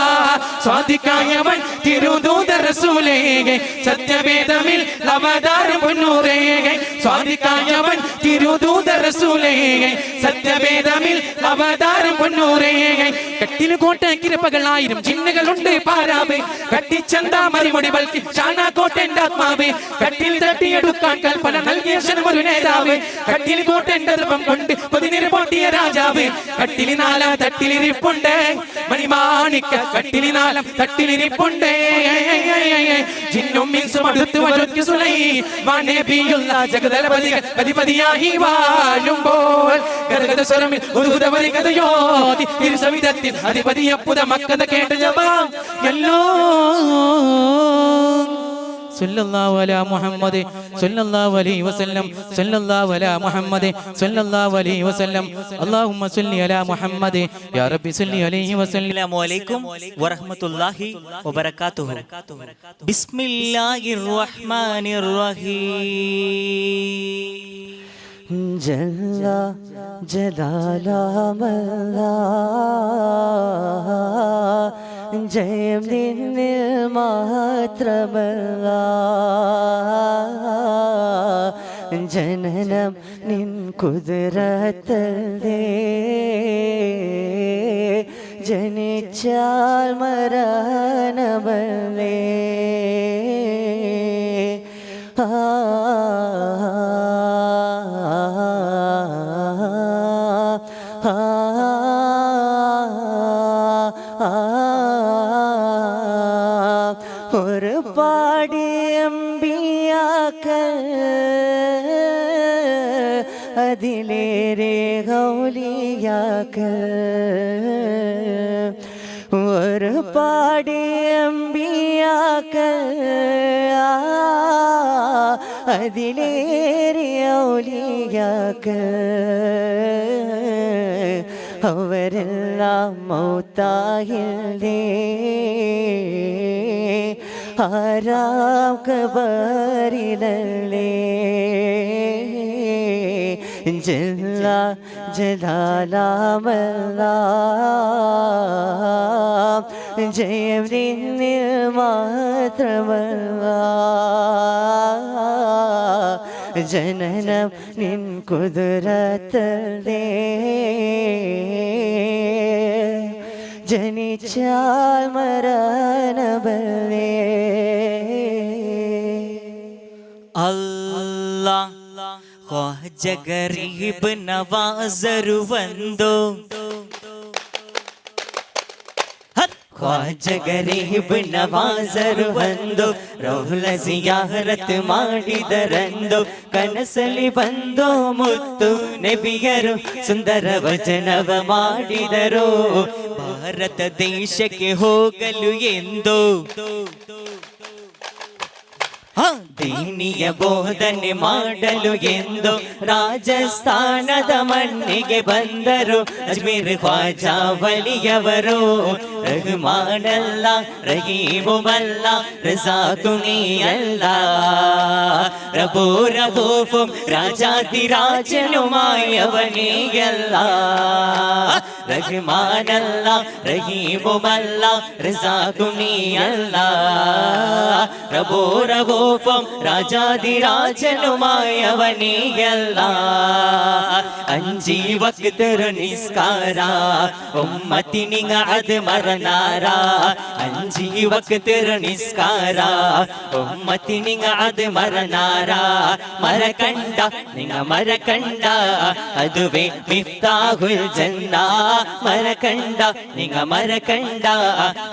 സ്വാദിക്കായവൻ തിരുദൂത റസൂലേ സത്യവേദമിൽ അവതാരം പൊന്നൂരേ സ്വാദിക്കായവൻ തിരുദൂത റസൂലേ സത്യവേദമിൽ അവതാരം പൊന്നൂരേ കട്ടിൽ കോട്ടക്കിരപ്പകളായിരം ചിഹ്നകളുണ്ട് പാരാവേ കട്ടിച്ചന്താ മറിമുടി ബൽക്കി ഷാനാക്കോട്ടെന്റെ ആത്മാവേ കട്ടിൽ തട്ടിയെടുക്കാൻ കൽപ്പന നൽകിയ ഒരു നേതാവേ കട്ടിൽ കോട്ടെന്റെ രൂപം കൊണ്ട് പതിനിര് പൊട്ടിയ രാജാവേ കട്ടിലി നാലാം തട്ടിലിരിപ്പുണ്ട് മണിമാണിക്ക കട്ടിലി നാലാം തട്ടിലിരിപ്പുണ്ട് ജിന്നും മിൻസും അടുത്ത് വഴുക്കി സുലൈ വാനേബിയുള്ള ജഗദലപതികൾ പതിപതിയായി വാഴുമ്പോൾ ഗദഗദ സ്വരമിൽ ഉദുദവരി കഥയോതി തിരുസവിധത്തിൽ അധിപതിയപ്പുത മക്കത കേട്ട ജപാ എല്ലോ സല്ലല്ലാഹു അലാ മുഹമ്മദ് സല്ലല്ലാഹു അലൈഹി വസല്ലം സല്ലല്ലാഹു അലാ മുഹമ്മദ് സല്ലല്ലാഹു അലൈഹി വസല്ലം അല്ലാഹുമ്മ സല്ലി അലാ മുഹമ്മദ് യാ റബ്ബി സല്ലി അലൈഹി വസല്ലം. അസ്സലാമു അലൈക്കും വറഹ്മത്തുള്ളാഹി വബറകാതുഹു. ബിസ്മില്ലാഹിർ റഹ്മാനിർ റഹീം. ജല്ല ജലാലമല്ല ജയം നിന്നിൽ മാത്രമല്ല ജനനം നിൻ കുതിരത്തേ ജനിച്ചാൽ മരണമല്ലേ ഒരുപാട് അമ്പിയാക്കൾ അതിലേറെ ഔലിയാക്കൾ ഒരുപാട് അമ്പിയാക്കൾ അതിലേറെ ഔലിയാക്കൾ അവരെല്ലാം മൗത്തായില്ലേ ആരാം കബറിലല്ലേ ജല്ല ജലാലാമല്ല ജയം നിന്നിൽ മാത്രമല്ല ജനനം നിൻ കുതിരത്തേ ജനിച്ചാൽ മരണബലേ അല്ലാ ഖ്വാജ ഗരീബ് നവാസരു വന്തോ ख्वाजा गरीब नवाजर बंदो रोहल जियारत ಮಾಡಿದರಂದು ಕನಸಲಿ ಬಂದೋ ಮುತ್ತು ನಬಿಯರು ಸುಂದರ ವಚನವ ಮಾಡಿದರು ಭಾರತ ದೇಶಕ್ಕೆ ಹೋಗಲು ಎಂದೋ ದೀನಿಯ ಬೋಧನೆ ಮಾಡಲು ಎಂದು ರಾಜಸ್ಥಾನದ ಮಣ್ಣಿಗೆ ಬಂದರು ಅಜ್ಮೀರ್ ಖ್ವಾಜಾ ವಲಿಯವರು ರಹಮಾನಲ್ಲ ರಹೀಮುಮಲ್ಲ ರಜಾಕುನಿಯಲ್ಲ ರಬೋ ರಬೂಫುം രാജാതിരാജനുമായവനെയല്ല റഹ്മാനല്ല റഹീമുമല്ല റസാഖുനിയല്ല റബോ റബൂഫും രാജാതിരാജനുമായവനെയല്ല അഞ്ചി വക്തർ നിസ്കാര ഉമ്മത്തി നിങ്ങ അത് മറനാര അഞ്ചി വക്തർ നിസ്കാര ഉമ്മത്തി നിങ്ങ അത് മറനാര മരകണ്ട നിങ്ങ മരകണ്ട അതുവേ മിഫ്താഹുൽ ജന്ന മരകണ്ട നിങ്ങ മരകണ്ട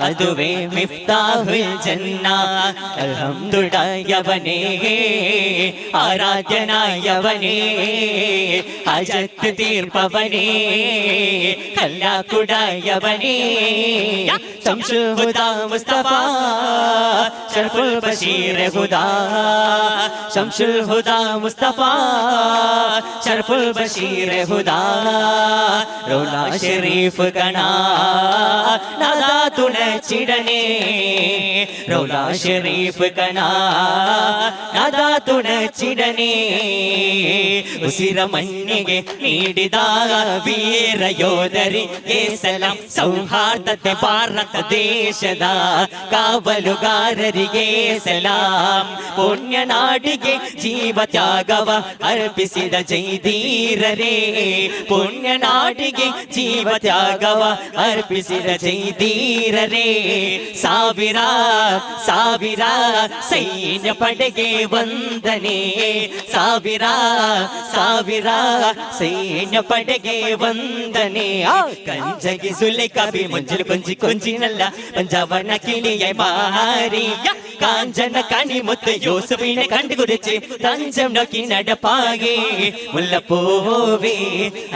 അതുവേ മിഫ്താഹുൽ ജന്ന അൽഹംദുലില്ലാഹയവനേ ആരാധ്യനായവനേ ഹജത്ത് തീർപ്പവനേ കല്ലാക്കുടായവനേ ശംസുൽ ഹുദാ മുസ്തഫ ശർഫുൽ ബശീർ ഹുദാ ശംസുൽ ഹുദാ മുസ്തഫ ശർഫുൽ ബശീർ ഹുദാ റൗലാ ഷരീഫ് കണാ നാദാ തുണച്ചിടനേ റൗലാ ഷരീഫ് കണാ നാദാ തുണച്ചിടനേ ಉಸಿರ ಮಣ್ಣಿಗೆ ನೀಡಿದ ವೀರ ಯೋಧರಿಗೆ ಸಲಾಂ ಸೌಹಾರ್ದತೆ ಭಾರತ ದೇಶದ ಕಾವಲುಗಾರರಿಗೆ ಸಲಾಂ ಪುಣ್ಯ ನಾಡಿಗೆ ಜೀವ ತ್ಯಾಗವ ಅರ್ಪಿಸಿದ ಜೈಧೀರರೇ ಪುಣ್ಯ ನಾಡಿಗೆ ಜೀವ ತ್ಯಾಗವ ಅರ್ಪಿಸಿದ ಜೈಧೀರರೇ ಸಾವಿರ ಸಾವಿರ ಸೈನ್ಯ ಪಡೆಗೆ ವಂದನೆ ಸಾವಿರ ಸಾವಿರ ಸೈನ್ಯ ಪಡೆಗೆ ವಂದನೆ ಕಂಜಗಿ ಸುಲೆ ಕಬಿ ಮುಂಜಲು ಕೊಂಜಿ ಕೊಂಜಿನಲ್ಲ ಪಂಜಾಬನ ಕಿಳಿಯ ಮಾರಿ കാഞ്ചന കണിമുത്ത് യോസഫിനെ കണ്ടുകുറിച്ച് തഞ്ചം നോക്കി നടപ്പാകെ മുല്ലപ്പൂവേ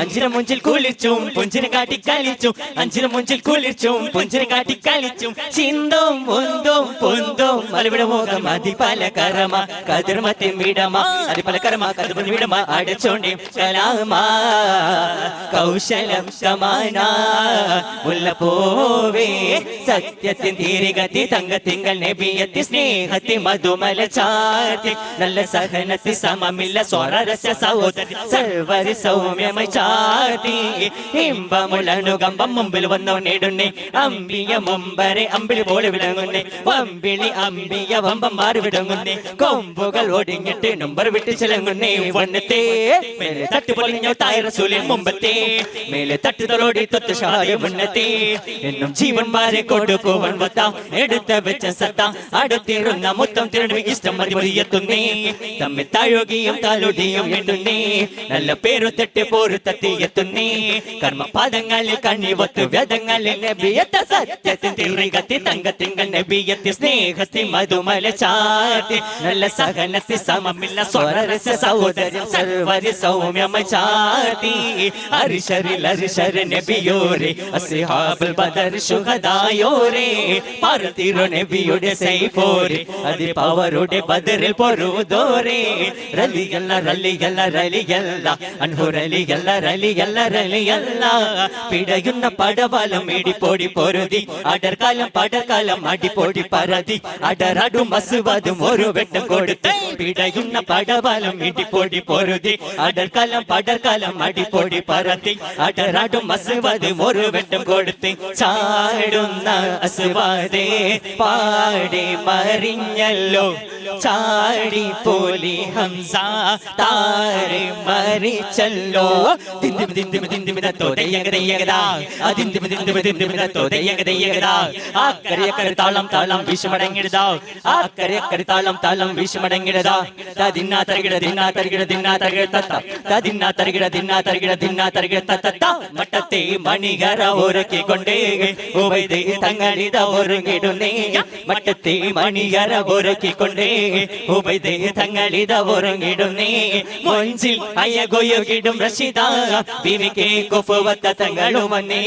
അഞ്ചിന മുഞ്ചിൽ കുളിച്ചും പുഞ്ചിനെ കാട്ടി കളിച്ചും അഞ്ചിന മുഞ്ചിൽ കുളിച്ചും പുഞ്ചിനെ കാട്ടി കളിച്ചും ചിന്തോം ഒന്തോം പൊന്തോം അലവിട മോകം അതിപല കരമ കതിർമത്തിൻ വിടമ അതിപല കരമ കതിർമ വിടമ അടച്ചോണ്ടേ കലാമാ കൗശലം സമാന മുല്ലപ്പൂവേ സത്യത്തിൻ തീരികത്തി തങ്കത്തിങ്കൾ നബിയത്തി സ്നേഹത്തി മധുമല ചാർത്തി നല്ല സഹനത്തി സമമില്ല സ്വരരസ സഹോദരി സർവരി സൗമ്യമ ചാർത്തി ഇമ്പമുളനുകമ്പം മുമ്പിൽ വന്നോ നേടുന്നേ അമ്പിയ മുമ്പരെ അമ്പിളി പോലെ വിളങ്ങുന്നേ വമ്പിളി അമ്പിയ വമ്പം മാറി വിടങ്ങുന്നേ കൊമ്പുകൾ ഒടിഞ്ഞിട്ട് നമ്പർ വിട്ട് ചിലങ്ങുന്നേ വണ്ണത്തെ തട്ടുപൊളിഞ്ഞോ തായ റസൂലിൻ മുമ്പത്തെ മേലെ തട്ടുതലോടി തൊട്ടുഷായ ഉന്നത്തി എന്നും ജീവൻ മാറി കൊടുക്കുവൻ വത്താം എടുത്ത വെച്ച സത്താം അടുത്തിരുന്ന മൊത്തം തിരഞ്ഞു ഇഷ്ടം മതിമതിയെത്തുന്നേ തമ്മിൽ താഴോകിയും താലോടിയും എണ്ണുന്നേ നല്ല പേരു തെറ്റ് പോരു തത്തി എത്തുന്നേ കർമ്മപാദങ്ങളിൽ കണ്ണിവത്ത് വേദങ്ങളിൽ നബിയത്ത സത്യത്തിൻ തിരികത്തി തങ്കത്തിങ്കൾ നബിയത്തി സ്നേഹത്തി മധുമല ചാർത്തി നല്ല സഹനത്തി സമമില്ല സ്വരരസ സഹോദരം സർവരി സൗമ്യമ ചാർത്തി അരിശര നബിയോരെ അസ്ഹാബുൽ ബദർ ശുഹദായോരെ പാർത്തിരു നബിയുടെ സൈഫോരെ അതിപവരുടെ ബദറിൽ പൊരുദോരെ റലിയല്ല അൻഹു റലിയല്ല പിടയുന്ന പടവലം ഇടിപ്പൊടി പൊരുതി പടർക്കാലം അടിപ്പൊടി പരതി അടരടും മസുവതും ഒരു വെട്ടം കൊടുത്ത് പിടയുന്ന പടവലം ഇടിപ്പൊടി പൊരുതി പടർക്കാലം അടിപ്പൊടി പരതി അടരടും മസുവതും ഒരു വെട്ടം കൊടുത്ത് ചാടുന്ന അസുവാദേ പാടി മറിഞ്ഞല്ലോ ചാടി പോലി ഹംസ താരെ മരിച്ചല്ലോ താളം വിഷമടങ്ങിടുതാ താളം വിഷമടങ്ങിടുതാ മട്ടത്തെ മണികര ഒരുക്കിക്കൊണ്ടേ തങ്ങളിത ഒരുങ്ങിടുന്നേ മട്ടത്തെ മണികര ഒരുക്കിക്കൊണ്ടേ തങ്ങളിത ഒരുങ്ങിടുന്നേ മൊഞ്ചിൽ അയകൊയുകിടും റഷിദ ബിവിക്ക് കുഫുവത്ത തങ്ങളുമന്നേ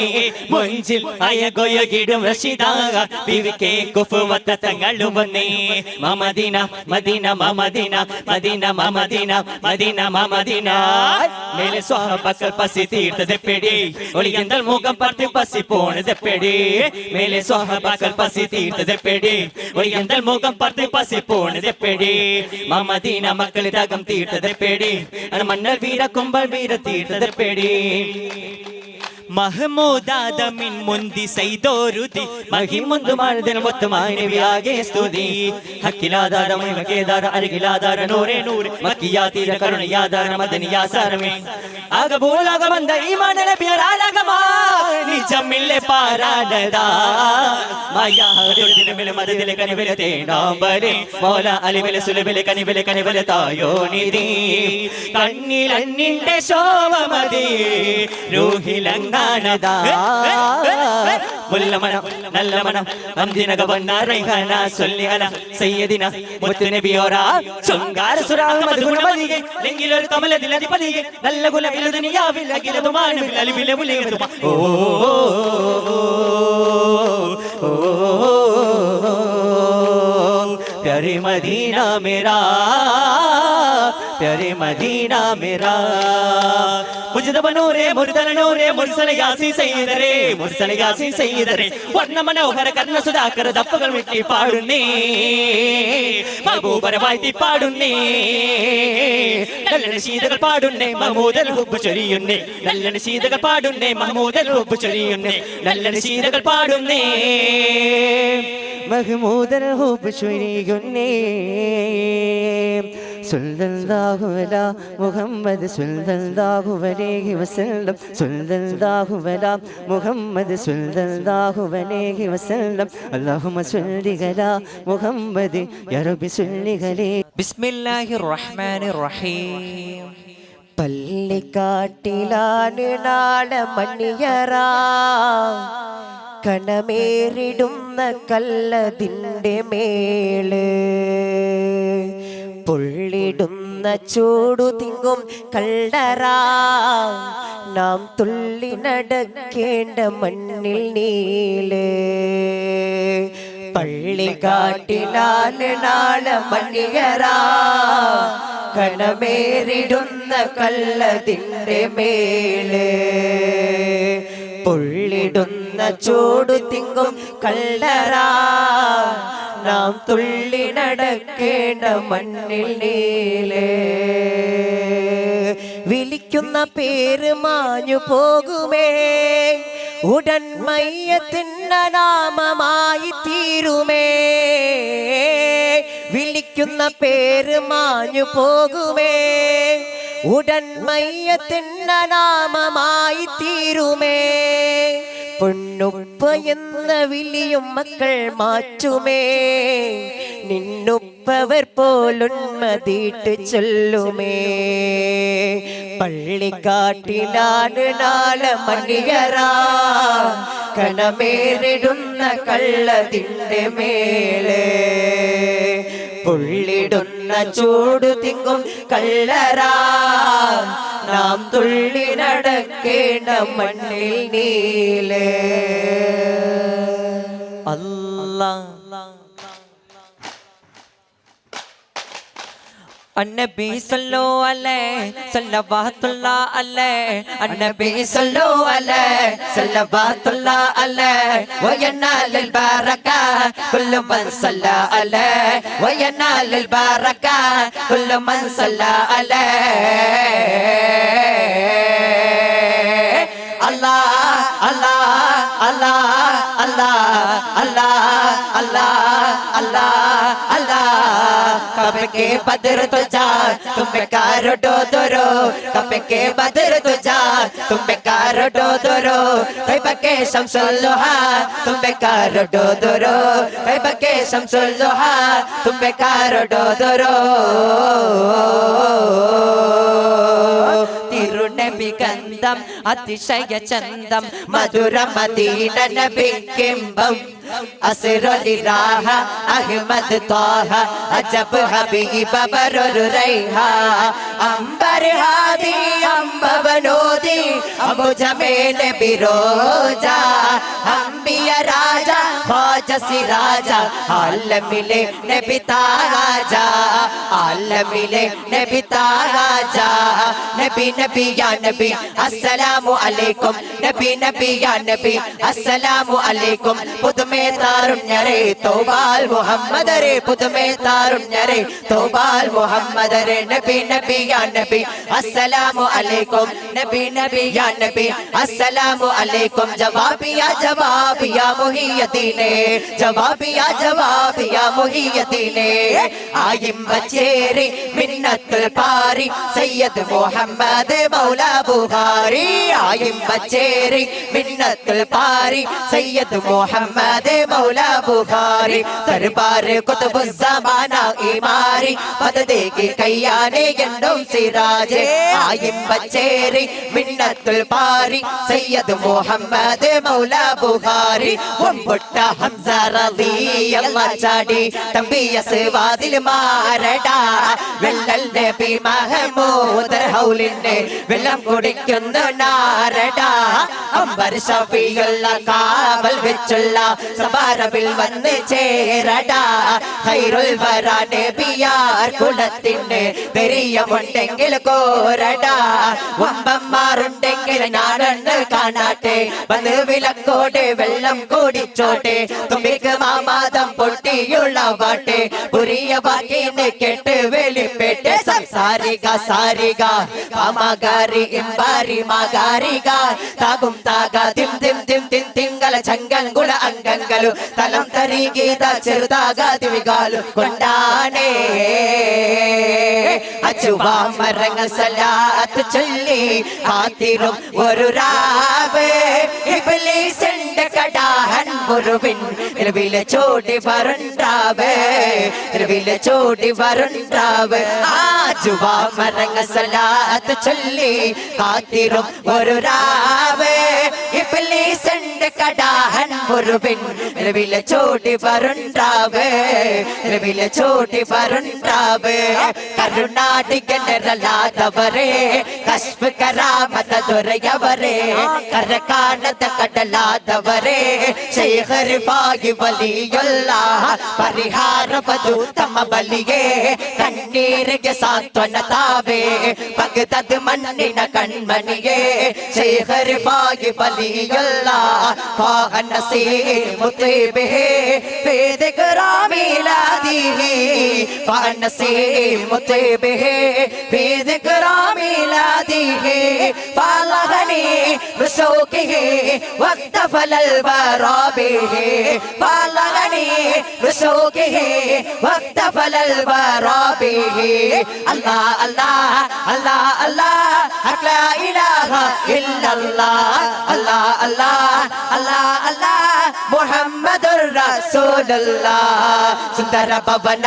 മൊഞ്ചിൽ അയകൊയുകിടും റഷിദ ബിവിക്ക് കുഫുവത്ത തങ്ങളുമന്നേ മമദീന മദീന മമദീന മദീന മമദീന മദീന മമദീന മേലെ സ്വഹബക്കൾ പസി തീർത്തത് പെടി ഒളിയന്തൽ മുഖം പറത്തി പസി പോണത് പെടി മേലെ സ്വഹബക്കൾ പസി തീർത്തത് പെടി ഒളിയന്തൽ മുഖം പറത്തി പസി പോണത് പെടി മമദീന മക്കൾ രാഗം തീർത്തത് പെടി മണ്ണൽ വീര കുമ്പൽ വീര തീർത്തത് പെടി മഹമൂദാദമിൻ മുന്തി സൈദോരുതി മഹിമുന്തു മാനദിന മൊത്തമായി നബിയാകെ സ്തുതി ഹക്കിലാദാരമൈ വകേദാര അരികിലാദാര നൂറേ നൂറ് മക്കിയാതീര കരുണയാദാര മദനിയാസാരമേ ആഗബൂലാഗ ബന്ദ ഈമാന നബിയരാലഗമാ നിജമില്ലെ പാരാനദാ മായാ ഹരിദിനമിലെ മദദിലെ കനിവലെ തേടാമ്പലെ മൗല അലിവലെ സുലബിലെ കനിവലെ തായോനിധി കണ്ണിലന്നിന്റെ ശോഭമതി രൂഹിലങ്ങ മുല്ലമണം നല്ല മണം അന്തിനക വന്നാറൈഹാന സൊല്ലിഹന സയ്യദിന മുത്തു നബിയോരാ ശൃംഗാര സുരാഹ മധുഗുണമതികെ ലെങ്കിലൊരു കമലതിലധിപതികെ നല്ല ഗുണവില ദുനിയാവിൽ അഖിലതുമാനുവിൽ അലിവില ഉലയതുമാ प्यारे मदीना मेरा प्यारे मदीना मेरा മുജ്തബനൂരേ മുർദലനൂരേ മുർസല യാസി സയ്യിദരേ വർണ്ണ മനോഹര കർണ സുധാകര ദപ്പകൾ വെട്ടി പാടുന്നേ മഹബൂബരമായി പാടുന്നേ നല്ല ശീതകൾ പാടുന്നേ മഹമൂദൽ ഹുബ്ബ് ചൊരിയുന്നേ നല്ല ശീതകൾ പാടുന്നേ മഹമൂദൽ ഹുബ്ബ് ചൊരിയുന്നേ നല്ല ശീതകൾ പാടുന്നേ മഹ്മൂദൽ ഹുബ്ബ് ചൊരിയുന്നേ സല്ലല്ലാഹു അലാ മുഹമ്മദ് സല്ലല്ലാഹു അലൈഹി വസല്ലം സല്ലല്ലാഹു അലാ മുഹമ്മദ് സല്ലല്ലാഹു അലൈഹി വസല്ലം അല്ലാഹുമ്മ സ്വല്ലി അലാ മുഹമ്മദ് യാ റബ്ബി സ്വല്ലി അലൈഹി ബിസ്മില്ലാഹിർ റഹ്മാനിർ റഹീം പള്ളിക്കാട്ടിലാണ് നാളെ മണിയറ കണമേറിടുന്ന കല്ലതിൻ്റെ മേള് പൊള്ളിടുന്ന ചൂടു തിങ്ങും കള്ളറ നാം തുള്ളി നടക്കേണ്ട മണ്ണിൽ നീള് പള്ളിക്കാട്ടിലാണ് നാളെ മണിയറ കണമേറിടുന്ന കല്ലതിൻ്റെ മേള് പൊള്ളിടുന്ന ചൂടു തിങ്ങും കള്ളറ നാം തുള്ളി നടക്കേണ്ട മണ്ണിൽ നീളേ വിളിക്കുന്ന പേര് മാഞ്ഞു പോകുമേ ഉടൻ മയ്യത്തിൻ്റെ നാമമായി തീരുമേ വിളിക്കുന്ന പേര് മാഞ്ഞു പോകുമേ ഉടൻ മയ്യത്തിൻ്റെ നാമമായി തീരുമേ. പൊന്നുപ്പ എന്ന വിളിയും മക്കൾ മാറ്റുമേ. നിന്നുപ്പവർ പോലുന്മതിട്ട് ചൊല്ലുമേ. പള്ളിക്കാട്ടിലാണ് നാളമണിയറ കണമേറിടുന്ന കള്ളതിൻ്റെ മേലെ. പൊള്ളിടുന്ന ചൂട് തിങ്ങും കള്ളറ നാം തുള്ളി നടക്കേണ്ട മണ്ണിൽ നീലേ. അല്ലാ النبي صلوا عليه صلوات الله عليه النبي صلوا عليه صلوات الله عليه وينال البركة كل من صلى عليه وينال البركة كل من صلى عليه. الله الله الله الله الله الله الله الله कब के बदर तुझा तुम बेकार डो दरो. कब के बदर तुझा तुम बेकार डो दरो. तैब के शम्सुल दुहा तुम बेकार डो दरो. तैब के शम्सुल दुहा तुम बेकार डो दरो. തിരുനബി ഗന്ധം അതിശയ ചന്തം മധുര മദീന നബി കിംബം അസ്റലി രാഹ അഹ്മദ് ത്വാഹ അജബ് ഹബീബ ബറുർ റൈഹ അംബർ ഹാദി അംബവനോദി അബുജമേ നബി റോജാ അംബിയ രാജ ഖാജ സിരാജ ആലമിലെ നബി താരാജ ആലമിലെ നബി താരാജ. നബി നബി യാ നബി അസ്സലാമു അലൈക്കും. നബി നബി യാ നബി അസ്സലാമു അലൈക്കും. പുതുമേ താരുണ്യരേ തൗബാൽ മുഹമ്മദരേ. പുതുമേ താരുണ്യരേ തൗബാൽ മുഹമ്മദരേ. നബി നബി യാ നബി അസ്സലാമു അലൈക്കും. നബി നബി യാ നബി അസ്സലാമു അലൈക്കും. ജവാബിയാ ജവാബിയാ മുഹിയദ്ദീനേ. ജവാബിയാ ജവാബിയാ മുഹിയദ്ദീനേ. ആയിം ബച്ചേരി മിന്നത്തുൽ പാരി സയ്യിദ് മുഹമ്മദ് മൗല ബുഖാരി. ആയിം ബച്ചേരി മിന്നത്തുൽ പാരി സയ്യിദ് മുഹമ്മദ് മൗല ബുഖാരി. ദർബാർ കുതുബുസ്സമാന ഇമാരി മദദേകി കയ്യാനെ എന്നും സിറാജേ. ആയിം ബച്ചേരി മിന്നത്തുൽ പാരി സയ്യിദ് മുഹമ്മദ് മൗല ബുഖാരി. വമ്പുട്ട ഹംസ റളിയല്ലാഹു ചാടി തമ്പിയസ് വാതിൽ മാരടാ. വെള്ളൽ നബി മഹമൂദ് ഹൗലിന്റെ വെള്ളം കുടിക്കുന്ന നാരടാ. അംബർ ഷഫീഉള്ള കാവൽ വെച്ചുള്ള സബാരവിൽ വന്ന് ചേരടാ. ഖൈറുൽ വറ നബിയാർ കുലത്തിന്റെ പെരിയമുണ്ടെങ്കിൽ കോരടാ. വമ്പന്മാരുണ്ടെങ്കിൽ ഞാനൊന്ന് കാണാട്ടെ. വന്ന് വിലക്കോടെ വെള്ളം കുടിച്ചോട്ടെ. തുമ്പിക്ക് മാമാദം പൊട്ടിയുള്ള വാട്ടെ. പുരിയ വാക്കിന്ന് കേട്ട് വെളിപ്പെട്ട് സംസാരിക സാരിക കാമകാരി ഇമ്പാരി മകാരിക താകും താക തിം തിം തിം തിം തിങ്കള ചങ്കങ്കുള അംഗങ്ങളു തലം തരികീത ചെറുതാക ദിവികാലു കൊണ്ടാനേ. അച്ചുവാമരങ്ങ സലാത്ത് ചൊല്ലി കാത്തിരും ഒരു രാവ്. ഇബ്ലീസിന്റെ കടാഹൻ മുറുവിൻ ഇരവിലെ ചോടി വരണ്ടാവ്. ഇരവിലെ ചോടി വരണ്ടാവ്. ആജുവാമരങ്ങ സലാത്ത് ചൊല്ലി കാത്തിരും ഒരു രാവ്. ഇബ്ലീസിന്റെ കടാഹൻ മുറുവിൻ ഇരവിലെ ചോടി വരണ്ടാവ്. ഇരവിലെ ചോടി വരണ്ടാവ്. കരുണാടികനരലാതവരേ കശ്ഫ് കരാമത ദുരയവരേ കരകാണത കടലാതവരേ ശൈഖ് റിഫായി വലിയുല്ലാഹ് പരിഹാര വധു തമ ബലിയേ കണ്ണീരിಗೆ സാന്ത്വന താവേ ഭഗതത് മണ്ണിന കൺമണിയേ ശൈഖ് റിഫായി വലിയുല്ലാഹ് ഫാഹ നസീർ മുതീബേ في ذكر ميلاده فنسيم طيبه في ذكر ميلاده فالغني بشوقه واحتفل البرى به فالغني بشوقه واحتفل البرى به الله الله الله الله لا إله إلا الله الله الله الله الله محمد رسول الله സുന്ദര ഭവന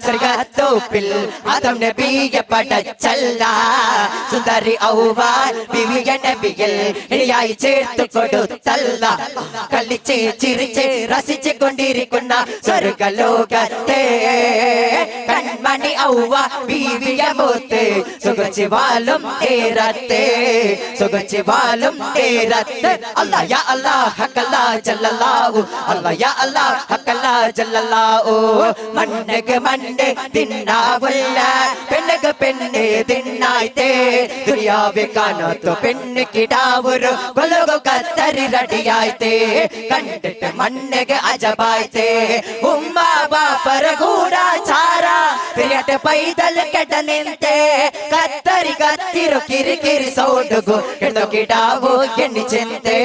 സ്വർഗത്തോപ്പിൽ ആദം നബിയെ പടച്ചല്ല സുന്ദരി ഔവ ബിവിയ നബിയിൽ ഇണയായി ചേർത്ത് കൊടുത്തല്ല കളിച്ച് ചിരിച്ച് രസിച്ച് കൊണ്ടിരിക്കുന്ന സ്വർഗലോകത്തെ കൺമണി ഔവ ബിവിയ മൂത്ത് സുഖിച്ച് വാലും തേരത്തെ സുഖിച്ച് വാലും തേരത്തെ അല്ലാ യാ അല്ലാ ഹക്കല്ലാ ജല്ലല്ലാഹു അല്ലാ യാ അല്ലാ ഹക്കല്ലാ ജല്ലല്ലാഹു മണ്ണക്ക് മണ്ണ് തിന്നാവുള്ള പെണ്ണക്ക് പെണ്ണ് തിന്നായിത്തേ ദുനിയാവെ കാണാത്ത പെണ്ണ് കിടാവൊരു കൊലകു കത്തരി റടിയായിത്തേ കണ്ടിട്ട് മണ്ണക്ക് അജബായിത്തേ ഉമ്മ ബാപ്പര ഗൂഢാചാര തിരിയട്ട് പൈതൽ കെട്ട നിന്തേ കത്തരി കത്തിരു കിരി കിരി സൗണ്ടുകു കിടന്നു കിടാവു എണ്ണി ചെന്തേ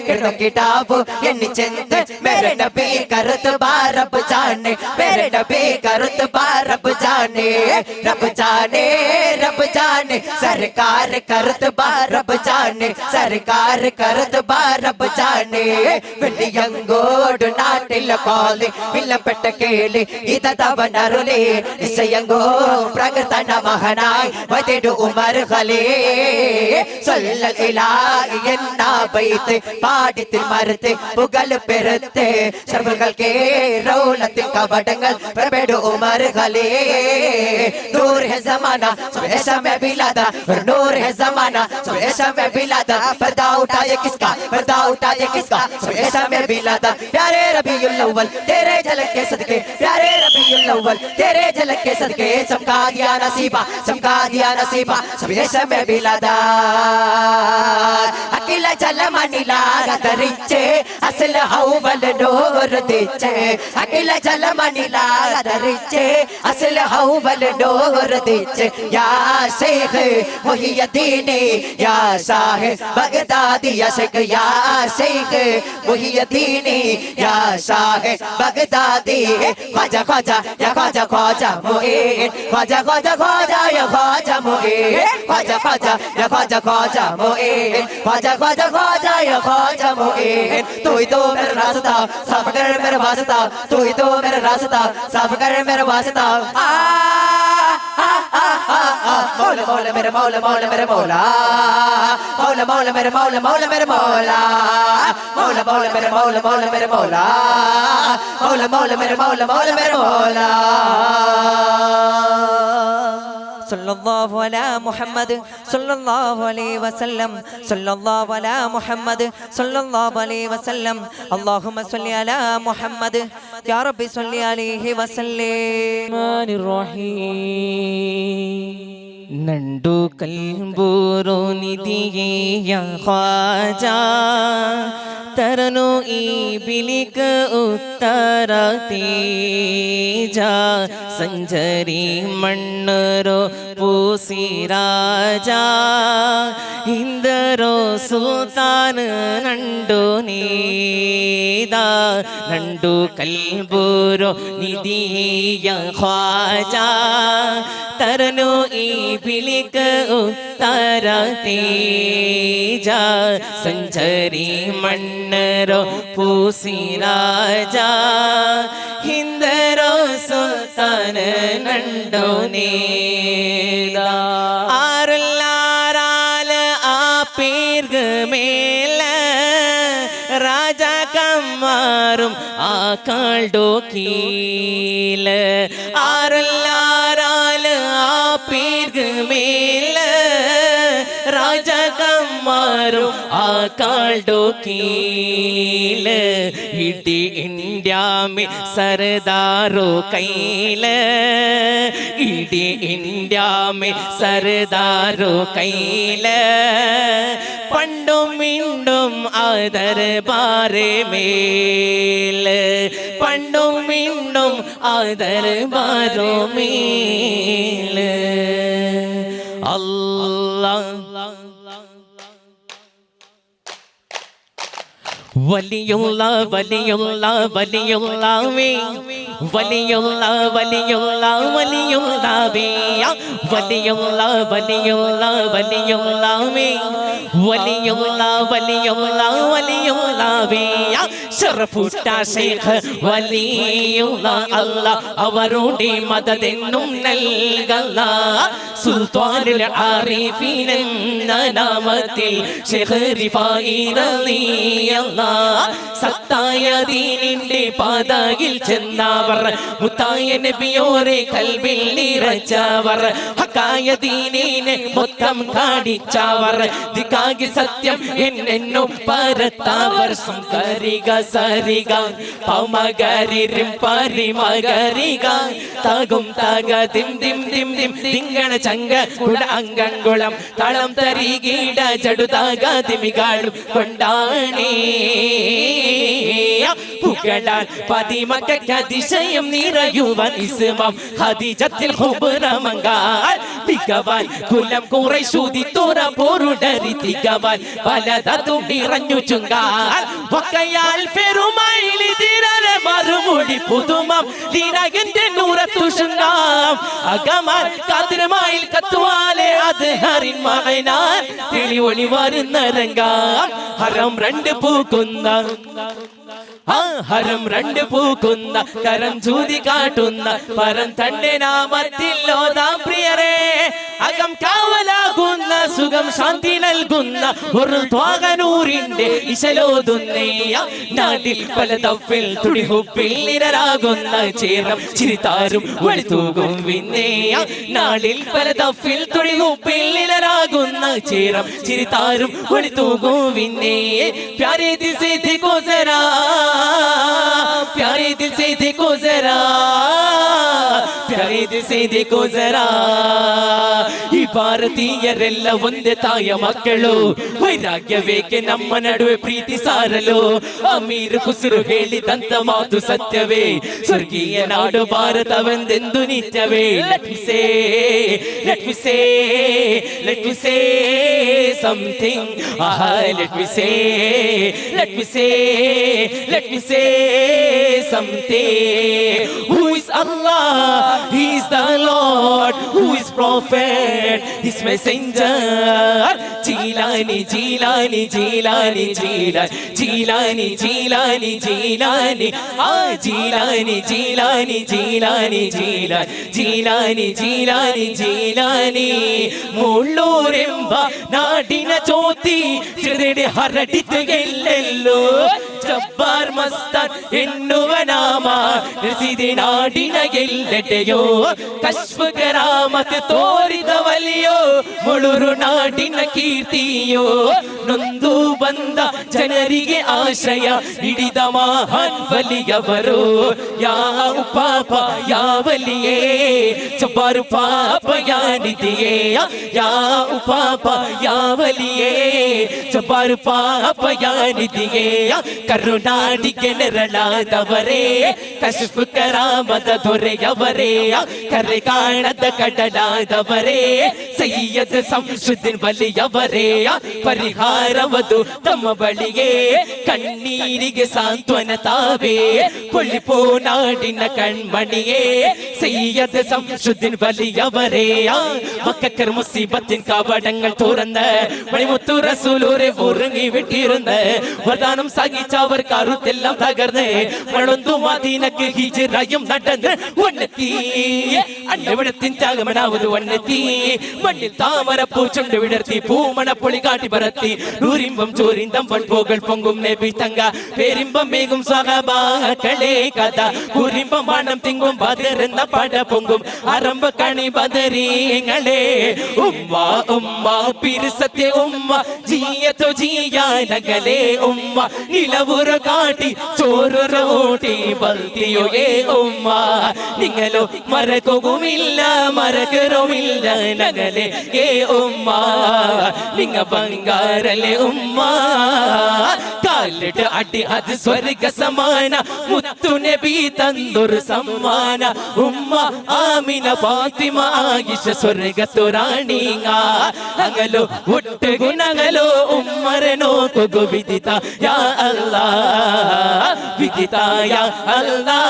കിടന്നു കിടാവു എണ്ണി ചെന്തേ മേരെ നബി കറുത്ത് ബാരബ് जाने मेरे नबी करत बार रब जाने रब जाने सरकार करत बार रब जाने सरकार करत बार रब जाने विलियंगोड नाटिल काले विलपट केले इतवनरुले इसयंगो प्रगतन महनाय वदेडु उमर खले सल्लल इलाही अन्ना बैत पाडित मरते पुगल पेरते सर्वगल के रौलत कबडंगल प्रबेडु उमर खले नूर है जमाना ऐसा में बिलादा नूर है जमाना ऐसा में बिलादा पर्दा उठाए किसका पर्दा उठाए किसका ऐसा में बिलादा प्यारे रबीउल अव्वल तेरे झलक के सदके प्यारे रबीउल अव्वल तेरे झलक के सदके चमका दिया नसीबा सब ऐसा में बिलादा अकेला जलमनी लागा दरिचे असल अव्वल नूर दिचे अकेला जलमनी लागा दरिचे असल अव्वल नूर दिचे या शेख मुहियद्दीन या साहिब बगदादी या शेख या शेख मुहियद्दीन या साहिब बगदादी ख्वाजा ख्वाजा या ख्वाजा ख्वाजा मुईन ख्वाजा ख्वाजा ख्वाजा या ख्वाजा मुईन ख्वाजा ख्वाजा या ख्वाजा ख्वाजा मुईन ख्वाजा ख्वाजा ख्वाजा या ख्वाजा मुईन तू ही तो मेरा रास्ता साफ कर मेरा वास्ता तू ही तो मेरा रास्ता साफ कर मेरा वास्ता मौला मौला मेरा मौला मौला मेरा मौला मौला मौला मेरा मौला मौला मेरा मौला मौला मौला मेरा मौला मौला मेरा मौला मौला मौला मेरा मौला मौला मेरा मौला सल्लल्लाहु अला मुहम्मद सल्लल्लाहु अलैहि वसल्लम सल्लल्लाहु अला मुहम्मद सल्लल्लाहु अलैहि वसल्लम अल्लाहुम्मा सल्लि अला मुहम्मद या रब्बी सल्लि अलैहि वसल्लम नंडू कल्बूरो निधिये या ख्वाजा तरनो ई बिलिक उत्तर तेजा संजरी मन्नरो पूसी राजा इंदरो सुल्तान नंडू नीदा नंडू कल्बूरो निधिये या ख्वाजा तरनो ई बिलिक उत्तर तेजा संजरी मन्नरो पूसी राजा हिंदरो सुल्तान नंडो नेदा आरुल्लाराल आपीर्ग मेल राजा कम्मारुम आकाल डोकील आरुल्लाराल आपीर्ग मेल राजा कम्मारुम आकाल डोकील इडी इंडिया में सरदारो कैल इडी इंडिया में सरदारो कैल പണ്ടും വീണ്ടും ആദരബാരേ മേൽ പണ്ടും വീണ്ടും ആദരബാരോ മേൽ അല്ലാഹ് വലിയുള്ള വലിയുള്ള വലിയുള്ളവേ വലിയുള്ള വലിയുള്ള വലിയുള്ളവേ വലിയുള്ള വലിയുള്ള വലിയുള്ളവേ വലിയുള്ള വലിയുള്ള വലിയുള്ളവേ ശറഫുട്ട ശൈഖ് വലിയുള്ള അല്ലാഹ് അവരുടെ മദദെന്നും നൽകല്ല സുൽത്താനുൽ ആരിഫീൻ എന്ന നാമത്തിൽ ശൈഖ് റിഫായി റളിയല്ലാഹ് സത്തായ ദീനിന്റെ പാതയിൽ ചെന്നവർ മുത്തായ നബിയോരെ കൽബിൽ നിറച്ചവർ ഹക്കായ ദീനിനെ മൊത്തം കാണിച്ചവർ ദിക്കാകി സത്യം എന്നെന്നും പരത്തവർ സംകരിക സരിക പമകരിരും പരിമകരിക തകും തക ദിം ദിം ദിം ദിം തിങ്കണ ചങ്ക കുട അങ്കങ്കുളം തളം തരികീട ജടുതാക തിമികാടും കൊണ്ടാണേ പുകഴാൻ പതിമക്കതിശയം നിറയുവാൻ ഇസ്മം ഖദീജത്തിൽ ഖുബ്റമങ്കാൽ തികവാൻ കുലം ഖുറൈശുദി തോറ പോരുടരി തികവാൻ പലതും നിറഞ്ഞു ചുങ്കാൽ വക്കയാൽ പെരുമൈലി തിരരെ മറുമുടി പുതുമം ദിനകന്റെ നൂറത്തു ശുങ്കാം അകമാൻ കതിരമായിൽ കത്തുവാലെ അത് ഹറിൻ മകനാൻ തെളി ഒളി വരുന്ന രംഗാം ഹരം രണ്ട് പൂക്കുന്ന ഹരം രണ്ട് പൂക്കുന്ന കരം ചൂതി കാട്ടുന്ന പരം തന്റെ നാമത്തിൽ ഓതാം പ്രിയരേ അകം കാവലാകുന്ന സുഖം ശാന്തി നൽകുന്ന ഒരു ത്വാഗനൂറിന്റെ ഇശലോതുന്നേയ നാട്ടിൽ പല തഫിൽ തുടിഹുപ്പിൽ നിരരാകുന്ന ചേരം ചിരിതാരും വഴിതൂകും വിന്നേയ നാളിൽ പല തഫിൽ തുടിഹുപ്പിൽ നിരരാകുന്ന ചേരം ചിരിതാരും വഴിതൂകും വിന്നേ പ്യാരേ ദിൽ സേ देखो जरा प्यारे दिल से देखो जरा प्यारे दिल से देखो जरा ಈ ಭಾರತೀಯರೆಲ್ಲ ಒಂದೇ ತಾಯ ಮಕ್ಕಳು ವೈರಾಗ್ಯವೇಕೆ ನಮ್ಮ ನಡುವೆ ಪ್ರೀತಿ ಸಾರಲು ಅಮೀರ್ ಖುಸ್ರು ಹೇಳಿದಂತ ಮಾತು ಸತ್ಯವೇ ಸ್ವರ್ಗೀಯ ನಾಡು ಭಾರತವೆಂದೆಂದು ನಿತ್ಯವೇ let me say something let me say something who is Allah he is the Lord who is prophet his messenger Jilani Jilani Jilani Jilani Jilani Jilani ah Jilani Jilani Jilani Jilani Jilani Jilani മുള്ളൂരെമ്പ നാടിന ചോത്തി ചെറുതെ ഹരടിത്ത് എല്ലല്ലോ ജബ്ബാർ മസ്താൻ എന്നുവ നാമ രസിദി നാടിന എല്ലടെയോ കശ്ഫ് കരാമത്ത് തോരിದ വലിയോ മുಳುರು ನಾಡಿನ ಕೀರ್ತಿಯೋ ನೊಂದು ಬಂದ ಜನರಿಗೆ ಆಶ್ರಯ ಹಿಡಿದ ಮಹಾನ್ ಬಲಿಯವರು ಯಾವ ಪಾಪ ಯಾವಲಿಯೇ ಜಬ್ಬಾರು ಪಾಪ ಯಾನಿದೆಯೇ ಯಾವ ಪಾಪ ಯಾವಲಿಯೇ ಜಬ್ಬಾರು ಪಾಪ ಯಾನಿದೆಯೇ ಕರುನಾಡಿಗೆ ನೆರಳಾದವರೇ ಕಶ್ಫ್ ಕರಾಮದ ದೊರೆಯವರೇ ಕರೆ ಕಾಣದ ಕಡಲಾದವರೇ ಸೈಯದ್ ಸಂಶುದ್ದೀನ್ ಬಲಿಯವರೇ ಪರಿಹಾರವದು ತಮ್ಮ ಬಳಿಗೆ ಕಣ್ಣೀರಿಗೆ ಸಾಂತ್ವನ ತಾವೇ പൊളിപ്പോ നാടിന കൺമണിയേ സയ്യദ് സംശുദ്ദീൻ വലിയവരേ മക്കക്കർ മുസീബത്തിൻ കവാടങ്ങൾ തുറന്ന് മണിമുത്തു റസൂലൂരെ ഉറങ്ങി വിട്ടിരുന്ന് വരദാനം സഹിച്ചവർ കറുത്തെല്ലാം തകർന്ന് മണൊന്തു മദീനക്ക് ഹിജ്റയും നടന്ന് വന്നെത്തി അന്നവിടത്തിൻ ത്യാഗമനാവത് വന്നെത്തി മണ്ണിൽ താമരപ്പൂ ചുണ്ട് വിടർത്തി പൂമണപ്പൊളി കാട്ടി പരത്തി ൂരിമ്പം ചോരിന്തം പൊൻപോകൾ പൊങ്കും നബി തങ്ക പേരിമ്പം മേകും സ്വഹബാക്കളെ കഥ ൂരിമ്പം വാണം തിങ്കും ബദർ എന്ന പട പൊങ്കും അറമ്പ കണി ബദരീങ്ങളെ ഉമ്മ ഉമ്മ പിരിസത്യ ഉമ്മ ജീയത്തോ ജീയാനകലെ ഉമ്മ നിലവുറ കാട്ടി ചോറുറ ഓട്ടി ബൽത്തിയോ ഏ ഉമ്മ നിങ്ങളോ മറക്കുമില്ല മറക്കറുമില്ല നഗലെ ഏ ഉമ്മ നിങ്ങ ബംഗാരലെ ഉമ്മ കാലിട്ട് അടി അത് സ്വർഗ സമാന മുത്തു നബി തന്തൊരു സമ്മാന ഉമ്മ ആമിന ഫാത്തിമ ആയിഷ സ്വർഗത്തു റാണിങ്ങ അകലോ ഒട്ടു ഗുണകലോ ഉമ്മരനോ കൊഗു വിദിത യാ അല്ലാ വിദിത യാ അല്ലാ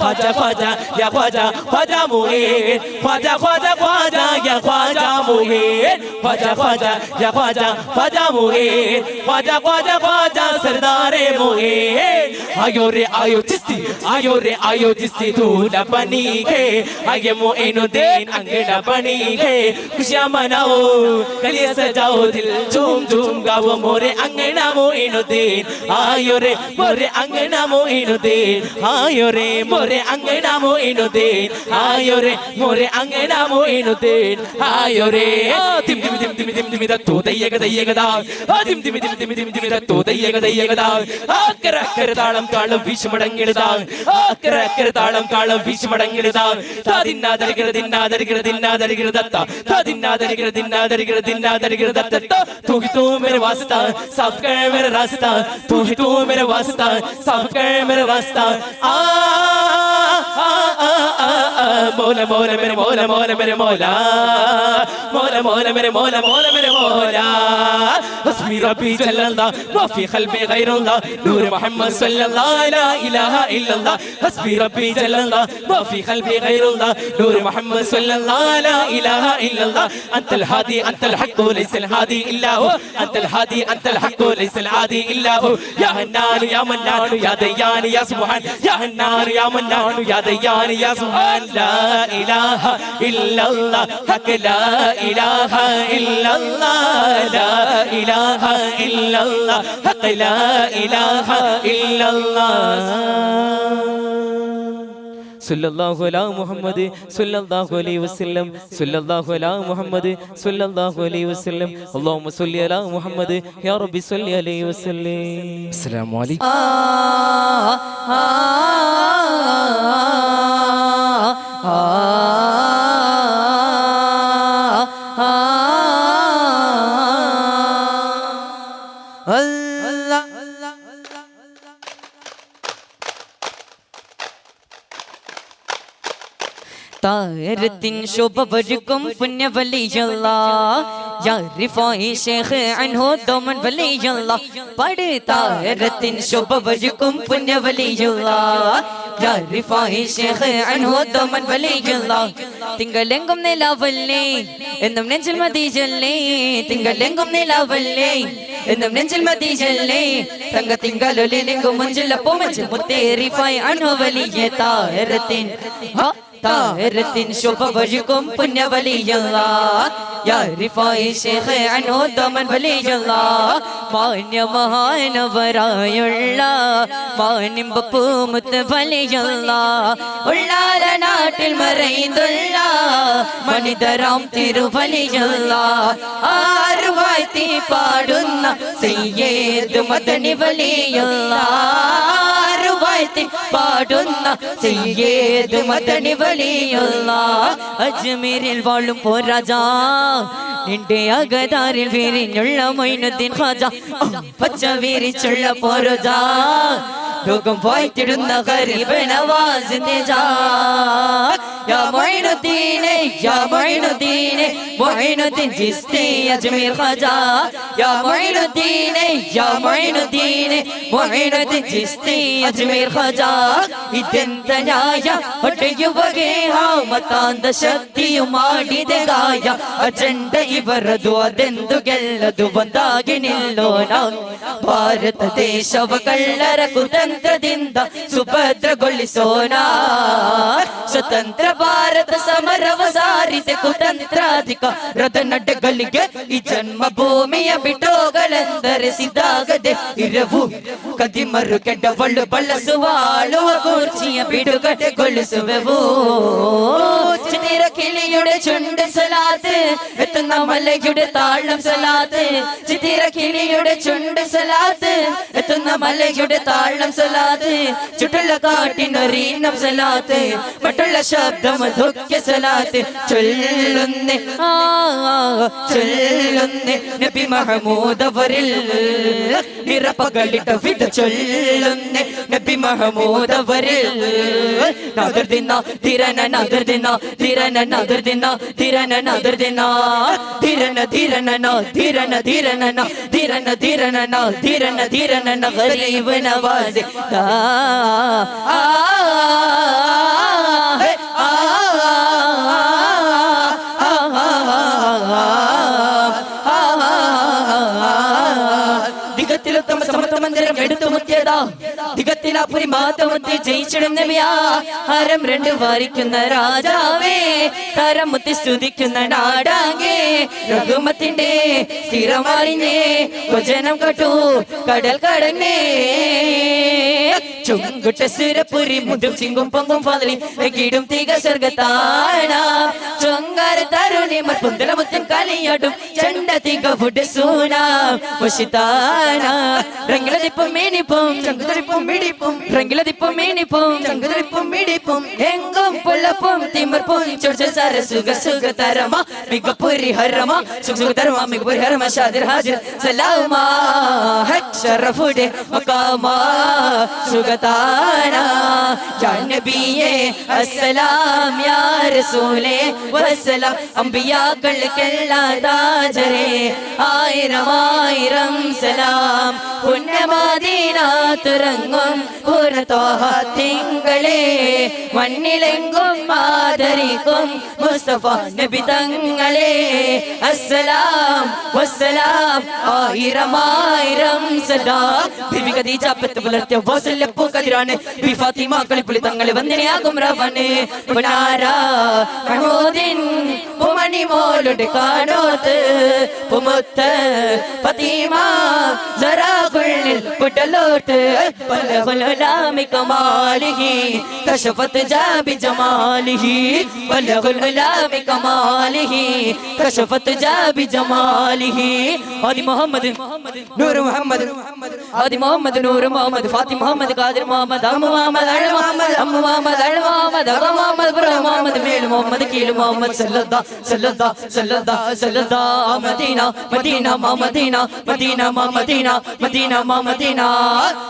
ख्वाजा ख्वाजा या ख्वाजा ख्वाजा मुहीन ख्वाजा ख्वाजा ख्वाजा या ख्वाजा मुहीन ख्वाजा ख्वाजा या ख्वाजा ख्वाजा मुहीन ख्वाजा ख्वाजा ख्वाजा सरदारे मुहीन आयो चिस्ती दूल्हा बनी है आगे मोइनुद्दीन अंगड़ा बनी है खुशियाँ मनाओ कलियाँ सजाओ दिल झूम झूम गाओ मोरे अंगना मोइनुद्दीन आयो रे मोरे अंगना मोइनुद्दीन आयो रे मोरे अंगना मोइनुद्दीन आयो रे मोरे अंगना मोइनुद्दीन आयो रे दिम दिम दिम दिम दिम दिम तो दയ്യക ദാ ദിം ദിം ദിം ദിം ദിം ദിം तो ദയ്യക ദാ അക്കര അക്കര താളം താളം വീശുമടങ്ങിടുതാ അക്കര അക്കര താളം താളം വീശുമടങ്ങിടുതാ ദിന്നാദരികിറ तू ही तू मेरे वास्ता साफ कर मेरा रास्ता तू ही तू मेरे वास्ता साफ कर मेरा रास्ता मोला मोला मेरे मोला मोला मेरे मोला मोला मोला मेरे मोला मोला मेरे मोला हस्बी रब्बी जल्लल्लाह मा फी क़ल्बी गैरुल्लाह नूर मोहम्मद सल्लल्लाहु ला इलाहा इल्लल्लाह हस्बी रब्बी जल्लल्लाह मा फी क़ल्बी गैरुल्लाह नूर मोहम्मद सल्लल्लाहु ला इलाहा इल्लल्लाह अंतल हादी अंतल हक लैसल हादी इल्ला हु अंतल हादी अंतल हक लैसल हादी इल्ला हु या हन्नान या मन्नान या दयान या सुब्हान या हन्नान या मन्नान या दयान या सुब्हान ला इलाहा इल्लल्लाह हक ला इलाहा इल्लल्लाह ला इलाहा इल्लल्लाह हक ला इलाहा इल्लल्लाह सल्लल्लाहु अला मुहम्मद सल्लल्लाहु अलैहि वसल्लम सल्लल्लाहु अला मुहम्मद सल्लल्लाहु अलैहि वसल्लम अल्लाहुम्मा सल्लि अला मुहम्मद या रब्बी सल्लि अलैहि वसल्लम अस्सलामु अलैकुम താരത്തിൻ ശോഭ വരുക്കും പുണ്യവലിയല്ലാ യാ റിഫായി ശൈഖ് അൻഹു ദോമൻ വലിയല്ലാ പട് താരത്തിൻ ശോഭ വരുക്കും പുണ്യവലിയല്ലാ യാ റിഫായി ശൈഖ് അൻഹു ദോമൻ വലിയല്ലാ തിങ്കളെങ്കും നിലാവല്ലേ എന്നും നെഞ്ചിൽ മദീജല്ലേ തിങ്കളെങ്കും നിലാവല്ലേ എന്നും നെഞ്ചിൽ മദീജല്ലേ തങ്ക തിങ്കളൊലിലെങ്കും മഞ്ചിലപ്പോ മഞ്ചിൽ മുത്തേ റിഫായി അൻഹു വലിയ താരത്തിൻ താരത്തിൻ ശോഭ വരുക്കും പുണ്യവലിയല്ലാ യാ റിഫായി ശൈഖ് അൻഹു ദമൻ വലിയല്ലാ മാന്യ മഹാനവരായുള്ള മാനിമ്പപ്പൂ മുത്ത് വലിയല്ലാ ഉള്ളാല നാട്ടിൽ മറൈന്തുള്ള മണിതരാം തിരുവലിയല്ലാ ആറുവാഴ്ത്തി പാടുന്ന സയ്യിദ് മദനി വലിയല്ലാ പാടുന്ന സയ്യിദ് മദനി വലിയല്ലാ അജ്മീരിൽ വാഴും പോരാജാ നിന്റെ അകതാരിൽ വിരിഞ്ഞുള്ള മൊയ്നുദ്ദീൻ ഖാജ പച്ച വിരിച്ചുള്ള പോരാജാ ലോകം വാഴ്ത്തിടുന്ന ഗരീബ് നവാസ് നിജാ യാ മൊയ്നുദ്ദീനെ യാ മൊയ്നുദ്ദീനെ മൊയ്നുദ്ദീൻ ചിസ്തി അജ്മീർ ഖാജ യാ മൊയ്നുദ്ദീനെ യാ മൊയ്നുദ്ദീനെ മൊയ്നുദ്ദീൻ ചിസ്തി അജ്മീർ ഖാജ ഇതെന്ത ന്യായ ಹೊಟ್ಟೆಯುವಗೆ ಮತಾಂಧ ಶಕ್ತಿಯು ಮಾಡಿದೆ ಗಾಯ ಅಜೆಂಡ ಇವರದು ಅದೆಂದು ಗೆಲ್ಲದು ಒಂದಾಗಿ ನಿಲ್ಲೋಣ ಭಾರತ ದೇಶವ ಕಳ್ಳರ ಕುತಂತ್ರದಿಂದ ಸುಭದ್ರಗೊಳಿಸೋಣ ಸ್ವತಂತ್ರ ಭಾರತ ಸಮರವ ಸಾರಿದೆ ಕುತಂತ್ರಾಧಿಕ ರಥ ನಡಗಳಿಗೆ ಈ ಜನ್ಮಭೂಮಿಯ ಬಿಟ್ಟೋಗಳೆಂದರೆ ಸಿದ್ಧಾಗದೆ ಇರವು ಕದಿಮರು ಕೆಡ್ಡವಳು ಬಳಸುವ ಆಳುವ ಕುರ್ಚಿಯ ಬಿಡುಗಡೆಗೊಳಿಸುವೆವು ചിതിര കിളിയുടെ ചുണ്ട് സലാത്ത് എത്തുന്ന മലയുടെ താളം സലാത്ത് ചിതിര കിളിയുടെ ചുണ്ട് സലാത്ത് എത്തുന്ന മലയുടെ താളം സലാത്ത് ചുട്ടുള്ള കാട്ടിനൊരീനം സലാത്ത് മറ്റുള്ള ശബ്ദം ദുഃഖ സലാത്ത് ചൊല്ലുന്നേ ചൊല്ലുന്നേ നബി മഹമൂദ് അവരിൽ നിറപ്പകളിട്ട വിധ ചൊല്ലുന്നേ നബി മഹമൂദ് അവരിൽ നാദർദിന ധിരന നാദർദിന ധിരന നാദർദിന ധിരന നാദർദിന ധിരന ധിരന ധിരന ധിരന ധിരന ധിരന ധിരന ധിരന ഗരീബ് നവാസ് ദിഗത്തിലുത്തമ സമത്വ മന്ദിരം എടുത്തു മുത്തിയതാ ദിഗത്തിലാപുരി മാതമുത്തി ജയിച്ചിടുന്നവയാ ഹരം രണ്ട് വാരിക്കുന്ന രാജാവേ ഹരം മുത്തി സ്തുതിക്കുന്ന നാടാകെ രഘുമത്തിന്റെ സ്ഥിരമാറിഞ്ഞേ ഭജനം കട്ടു കടൽ കടന്നേ ചുങ്കുട്ട സുരപുരി മുതും ചിങ്കും പൊങ്കും ഫാദലി കിടും തീക സ്വർഗത്താണ ചൊങ്കാര തരുണി മത്പുന്തല മുത്തും കളിയാടും ചണ്ട തീക ഫുഡ് സൂന വശിതാന രംഗിലതിപ്പും മീനിപ്പും ചങ്കുതളിപ്പും മിടിപ്പും രംഗിലതിപ്പും മീനിപ്പും ചങ്കുതളിപ്പും മിടിപ്പും എങ്കും പുള്ളപ്പും തിമർപ്പും ചൊടിച്ച സര സുഖ സുഖ തരമ മികപ്പുരി ഹരമ സുഖ തരമ മികപ്പുരി ഹരമ ഷാദിർ ഹാജിർ സലാമ ഹക്ഷറഫുടെ മക്കാമ സുഖതാന യാ നബിയേ അസ്സലാം യാ റസൂലേ വസ്സലാം അംബിയാക്കൾക്കെല്ലാം താജരേ ആയിരം ആയിരം സലാം പുണ്യമദീന തുറങ്ങും പുറത്തോഹ തിങ്കളേ മണ്ണിലെങ്കും മാതരിക്കും മുസ്തഫ നബി തങ്ങളെ അസ്സലാം വസ്സലാം ആയിരം ആയിരം സലാം ബിബി ഖദീജ പെത്ത് പുലർത്തിയ വസല്ലപ്പൂ കതിരാണ് ബി ഫാത്തിമ കളിപ്പുളി തങ്ങളെ വന്ദനയാകും റവനെ പുനാര മഹമൂദിൻ പുമണി മോളുടെ കാണോത്ത് പുമുത്ത് ഫാത്തിമ ജറാഖുൽ കുടലോട്ട് ബലഗുലാമി കമാലിഹി കശഫത് ജാബി ജമാലിഹി ബലഗുലാമി കമാലിഹി കശഫത് ജാബി ജമാലിഹി ആദി മുഹമ്മദ് നൂർ മുഹമ്മദ് ആദി മുഹമ്മദ് നൂർ മുഹമ്മദ് ഫാത്തി മുഹമ്മദ് ഖാദിർ മുഹമ്മദ് അമ്മ മുഹമ്മദ് അൽ മുഹമ്മദ് അമ്മ മുഹമ്മദ് അൽ മുഹമ്മദ് അഗ മുഹമ്മദ് ബ്ര മുഹമ്മദ് മേൽ മുഹമ്മദ് കീൽ മുഹമ്മദ് സല്ലല്ലാഹു സല്ലല്ലാഹു സല്ലല്ലാഹു സല്ലല്ലാഹു Medina Medina Medina Medina Medina Medina Medina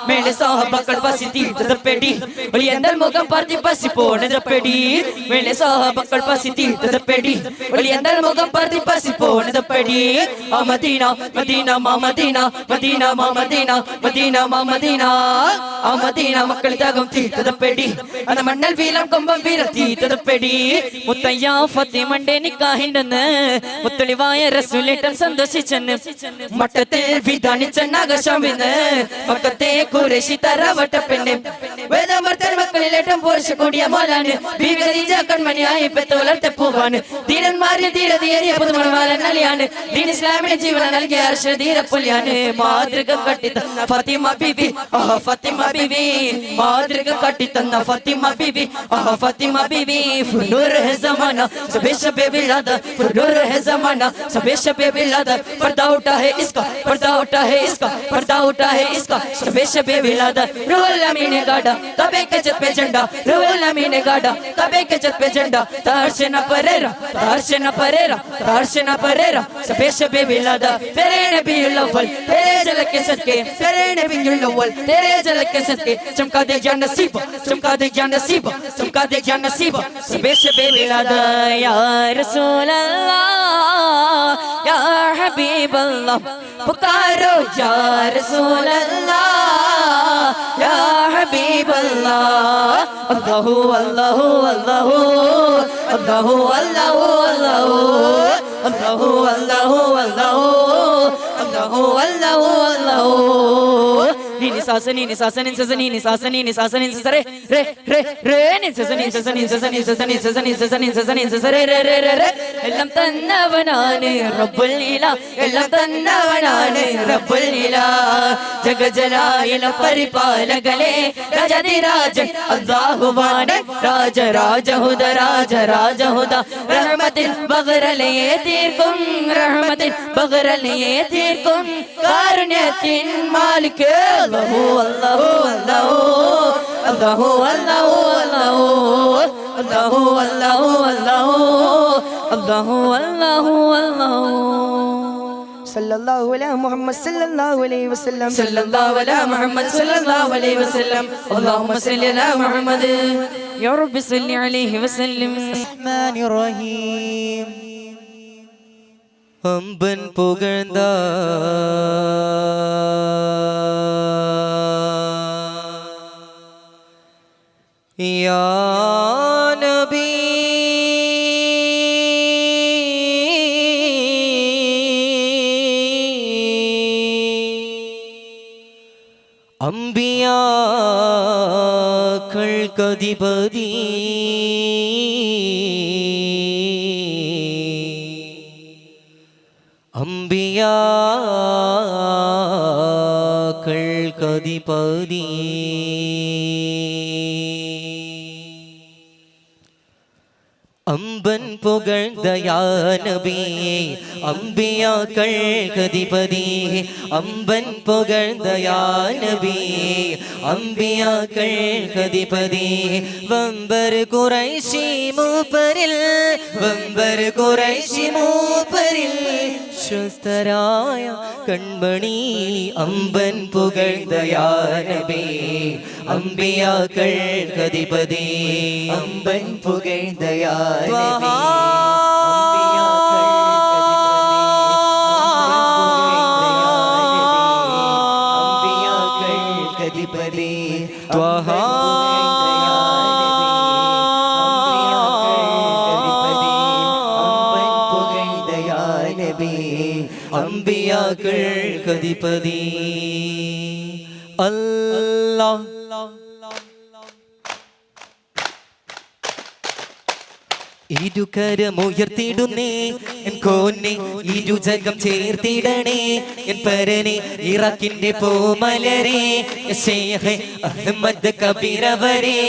മേലെ സഹബക്കൾ പസിതി തപ്പടി വലിയന്തൽ മുഖം പർത്തി പസി പോണതപ്പടി മേലെ സഹബക്കൾ പസിതി തപ്പടി വലിയന്തൽ മുഖം പർത്തി പസി പോണതപ്പടി ആ Medina Medina Medina Medina Medina Medina Medina ആ മദീന മക്കൾ തകം തീർത്തതപ്പടി അന മണ്ണൽ വീലം കൊമ്പം വീരത്തി തതപ്പടി മുത്തയ്യ ഫാത്തിമന്റെ നിക്കാഹിണ്ടെന്ന് മുത്തളിവായ റസൂലേട്ടൻ സന്തോഷിച്ചെന്ന് മട്ടത്തിൽ വിധാനിച്ചെന്നാകശമിന്ന് മക്കത്തെ കുറേശി തറവട്ടപ്പെണ്ണ് വേദമർത്തൻ മക്കളിലേറ്റം പോർഷ കൂടിയ മോലാണ് ഭീകരീജ കൺമണിയായി പെത്തോലത്തെ പൂവാണ് ധീരന്മാരിൽ ധീരതയേറിയ പുതുമണവാലൻ അലിയാണ് ദീൻ ഇസ്ലാമിന് ജീവന നൽകിയ അർഷധീര പുലിയാണ് മാതൃക കട്ടിത്തന്ന ഫാത്തിമ ബിബി ഫാത്തിമ ബിബി മാതൃക കട്ടിത്തന്ന ഫാത്തിമ ബിബി ഫാത്തിമ ബിബി ഫുനൂർ है ज़माना सबे शबे बिलाद फुनूर है ज़माना सबे शबे बिलाद पर्दा उठा है इसका पर्दा उठा है इसका पर्दा उठा है इसका सबे शबे बिलाद रुहुल अमीन ने गाड़ा तबे के जत पे झंडा रुहुल अमीन ने गाड़ा तबे के जत पे झंडा तार से न परेरा तार से न परेरा तार से न परेरा सबे शबे बिलाद तेरे नबीउल अव्वल तेरे झलक के सदके तेरे नबीउल अव्वल तेरे झलक के सदके चमका दे या नसीब चमका दे या नसीब चमका दे या नसीब सबे शबे बिलाद या रसूल अल्लाह या हबीब अल्लाह पुकारो या रसूल अल्लाह या हबीब अल्लाह अल्लाहु अल्लाहु अल्लाहु अल्लाहु अल्लाहु अल्लाहु अल्लाहु अल्लाहु अल्लाहु अल्लाहु अल्लाहु अल्लाहु സാസനി നി സാസനി സസനി നി സാസനി നി സാസനി സസരെ രെ രെ രെ നി സസനി സസനി സസനി സസനി സസനി സസനി സസനി സസരെ രെ രെ രെ രെ എല്ലാം തന്നവനാണ് റബ്ബുൽ ഇലാ എല്ലാം തന്നവനാണ് റബ്ബുൽ ഇലാ ജഗജലായില പരിപാലകലേ രാജാധിരാജൻ അല്ലാഹുവാണ് രാജ രാജഹുദ രാജ രാജഹുദ റഹ്മത്തിൻ ബഗറലയെ തീർക്കും റഹ്മത്തിൻ ബഗറലയെ തീർക്കും കാരുണ്യത്തിൻ മാലിക് അല്ലാഹു അല്ലാഹു അല്ലാഹു അല്ലാഹു അല്ലാഹു അല്ലാഹു അല്ലാഹു അല്ലാഹു അല്ലാഹു അല്ലാഹു അല്ലാഹു സല്ലല്ലാഹു അലാ മുഹമ്മദ് സല്ലല്ലാഹു അലൈഹി വസല്ലം സല്ലല്ലാഹു അലാ മുഹമ്മദ് സല്ലല്ലാഹു അലൈഹി വസല്ലം അല്ലാഹുമ്മ സല്ലി അലാ മുഹമ്മദ് യാ റബ്ബി സല്ലി അലൈഹി വസല്ലം റഹ്മാനിർ റഹീം അമ്പൻ പുകഴ്ന്ന യാ നബി അമ്പിയാക്കൾക്കധിപതി അമ്പിയാക്കൾക്കധിപതി അമ്പൻ പുകഴ്ദയാ നബിയേ അമ്പിയാക്കൾക്കധിപതി അമ്പൻ പുകഴ്ദയാ നബിയേ അമ്പിയാക്കൾക്കധിപതി വമ്പർ ഖുറൈശി മൂപ്പരിൽ വമ്പർ ഖുറൈശി മൂപ്പരിൽ വിശ്വസ്തരായ കൺമണി അമ്പൻ പുകഴ്ദയാ നബിയേ അമ്പിയാക്കൾക്കധിപതി അമ്പൻ പുകഴ്ദയാ നബി അമ്പിയാക്കൾക്കധിപതി ത്വഹ അമ്പിയാക്കൾക്കധിപതി അല്ലാഹ് ഇരുകരമുയർത്തിടുന്നേ എൻ കോന്നെ ഇരുജകം ചേർത്തിടണേ എൻ പരനെ ഇറാഖിന്റെ പൂമലരെ ശൈഖ് അഹ്മദ് കബീറവരെ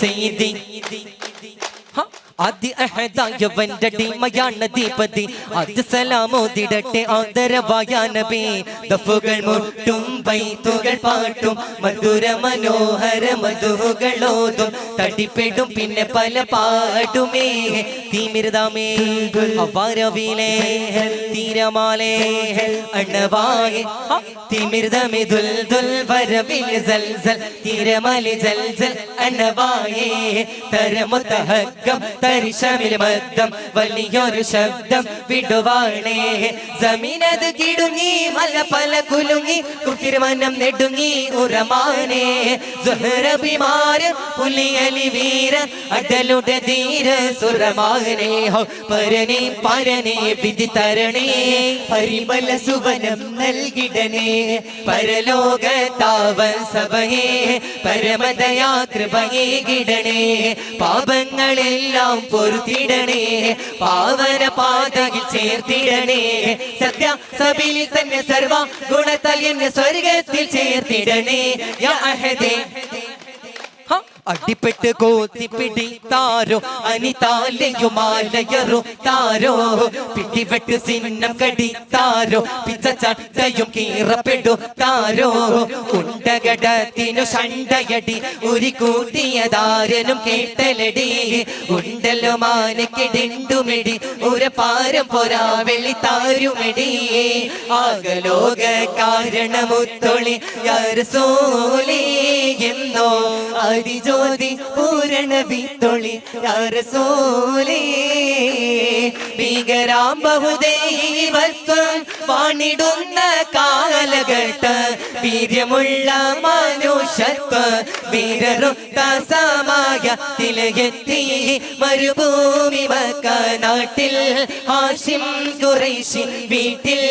സയ്യിദി ആദ്യ അഹദായവന്റെ അടിമയാണ് ദീപതി ആദ്യ സലാമോദിടട്ടെ ആദരവായ നബി ദഫുകൾ മുട്ടും ബൈത്തുകൾ പാട്ടും മധുര മനോഹര മധുകളോതും തടിപ്പെടും പിന്നെ പല പാടുമേ തീമിരുതാമേ അവാരവിലേ തീരമാലേ അണവായേ തിമിർദമേ ദുൽ ദുൽ വരവിൽ സൽസൽ തിരമലി ജൽജൽ അണവായേ തരമുതഹക്കം തരിശമിൽ മദ്ദം വലിയൊരു ശബ്ദം വിടുവാണേ ജമീനത് കിടുങ്ങി മല പല കുലുങ്ങി കുഫിർമനം നെടുങ്ങി ഉറമാനേ സുഹറബിമാരൻ പുലിയലി വീരൻ അടലുടെ ധീര സുരമാനേ പരനേ പരനേ വിധി തരണേ പരിമല സുവനം നൽകിടണേ പരലോകത്താവൻ സഭയെ പരമദയാകൃപയെ കിടണേ പാപങ്ങളെല്ലാം പൊറുത്തിടണേ പാവന പാതയിൽ ചേർത്തിടണേ സത്യ സബിലിൽ തന്നെ സർവ ഗുണത്താൽ എന്നെ സ്വർഗത്തിൽ ചേർത്തിടണേ യാ അഹദേ അടിപ്പെട്ട് കോത്തിപ്പിടിത്താരോ അനിതാലയുമാലയറോ താരോ പിടിവെട്ട് സിന്നം കടിത്താരോ പിച്ചച്ചട്ടയും കീറപ്പെടു താരോ ഉണ്ടകടത്തിനു ഷണ്ടയടി ഉരി കൂട്ടിയതാരനും കേട്ടലടി ഉണ്ടല്ലോ മാനക്കിടിണ്ടുമിടി ഒരു പാരം പൊരാ വെള്ളി താരുമിടി ആകലോക കാരണമുത്തൊളി യാരസോലേ എന്നോ ജ്യോതി പൂരണ വിത്തൊളി യാരസോലേ ഭീകരാം ബഹുദൈവത്വം വാണിടുന്ന കാലഘട്ട വീര്യമുള്ള മനുഷ്യത്വ വീരറുത്താസമായ തിലകെത്തി മരുഭൂമി മക്ക നാട്ടിൽ ഹാഷിം ഖുറൈശി വീട്ടിൽ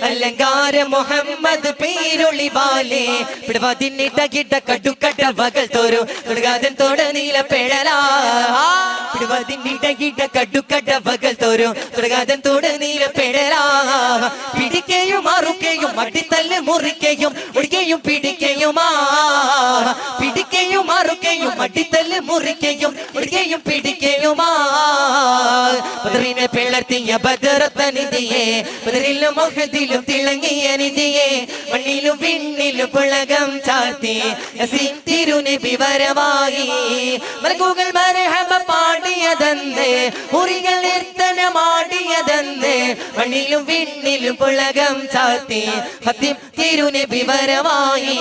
അലങ്കാര മുഹമ്മദ് പേരൊളി ബാലേ പിടവാതിന്നിട്ട കിട്ട കടുക്കട്ട വകൾ തോറും തുടങ്ങാതൻ തോട നീല പെടലാ പിടവാതിന്നിട്ട കിട്ട കടുക്കട്ട വകൾ തോറും തുടങ്ങാതൻ തോട നീല പെടലാ പിടിക്കയും മാറുകയും അടിത്തല്ല് മുറിക്കയും ഒടിക്കയും പിടിക്കയുമാ പിടിക്കയും മാറുകയും അടിത്തല്ല് മുറിക്കയും ഒടിക്കയും പിടിക്കയുമാ ബദറിനെ പിളർത്തിയ ബദറത്ത നിധിയെ ബദറിലും മുഹദിലും തിളങ്ങിയ നിധിയെ മണ്ണിലും വിണ്ണിലും പുളകം ചാർത്തി യസീൻ തിരുനബി വരവായി മലക്കുകൾ മർഹബ പാടിയതെന്ന് ഹുറികൾ നർത്തനമാടിയതെന്ന് മണ്ണിലും വിണ്ണിലും പുളകം ചാർത്തി ഹത്തീം തിരുനബി വരവായി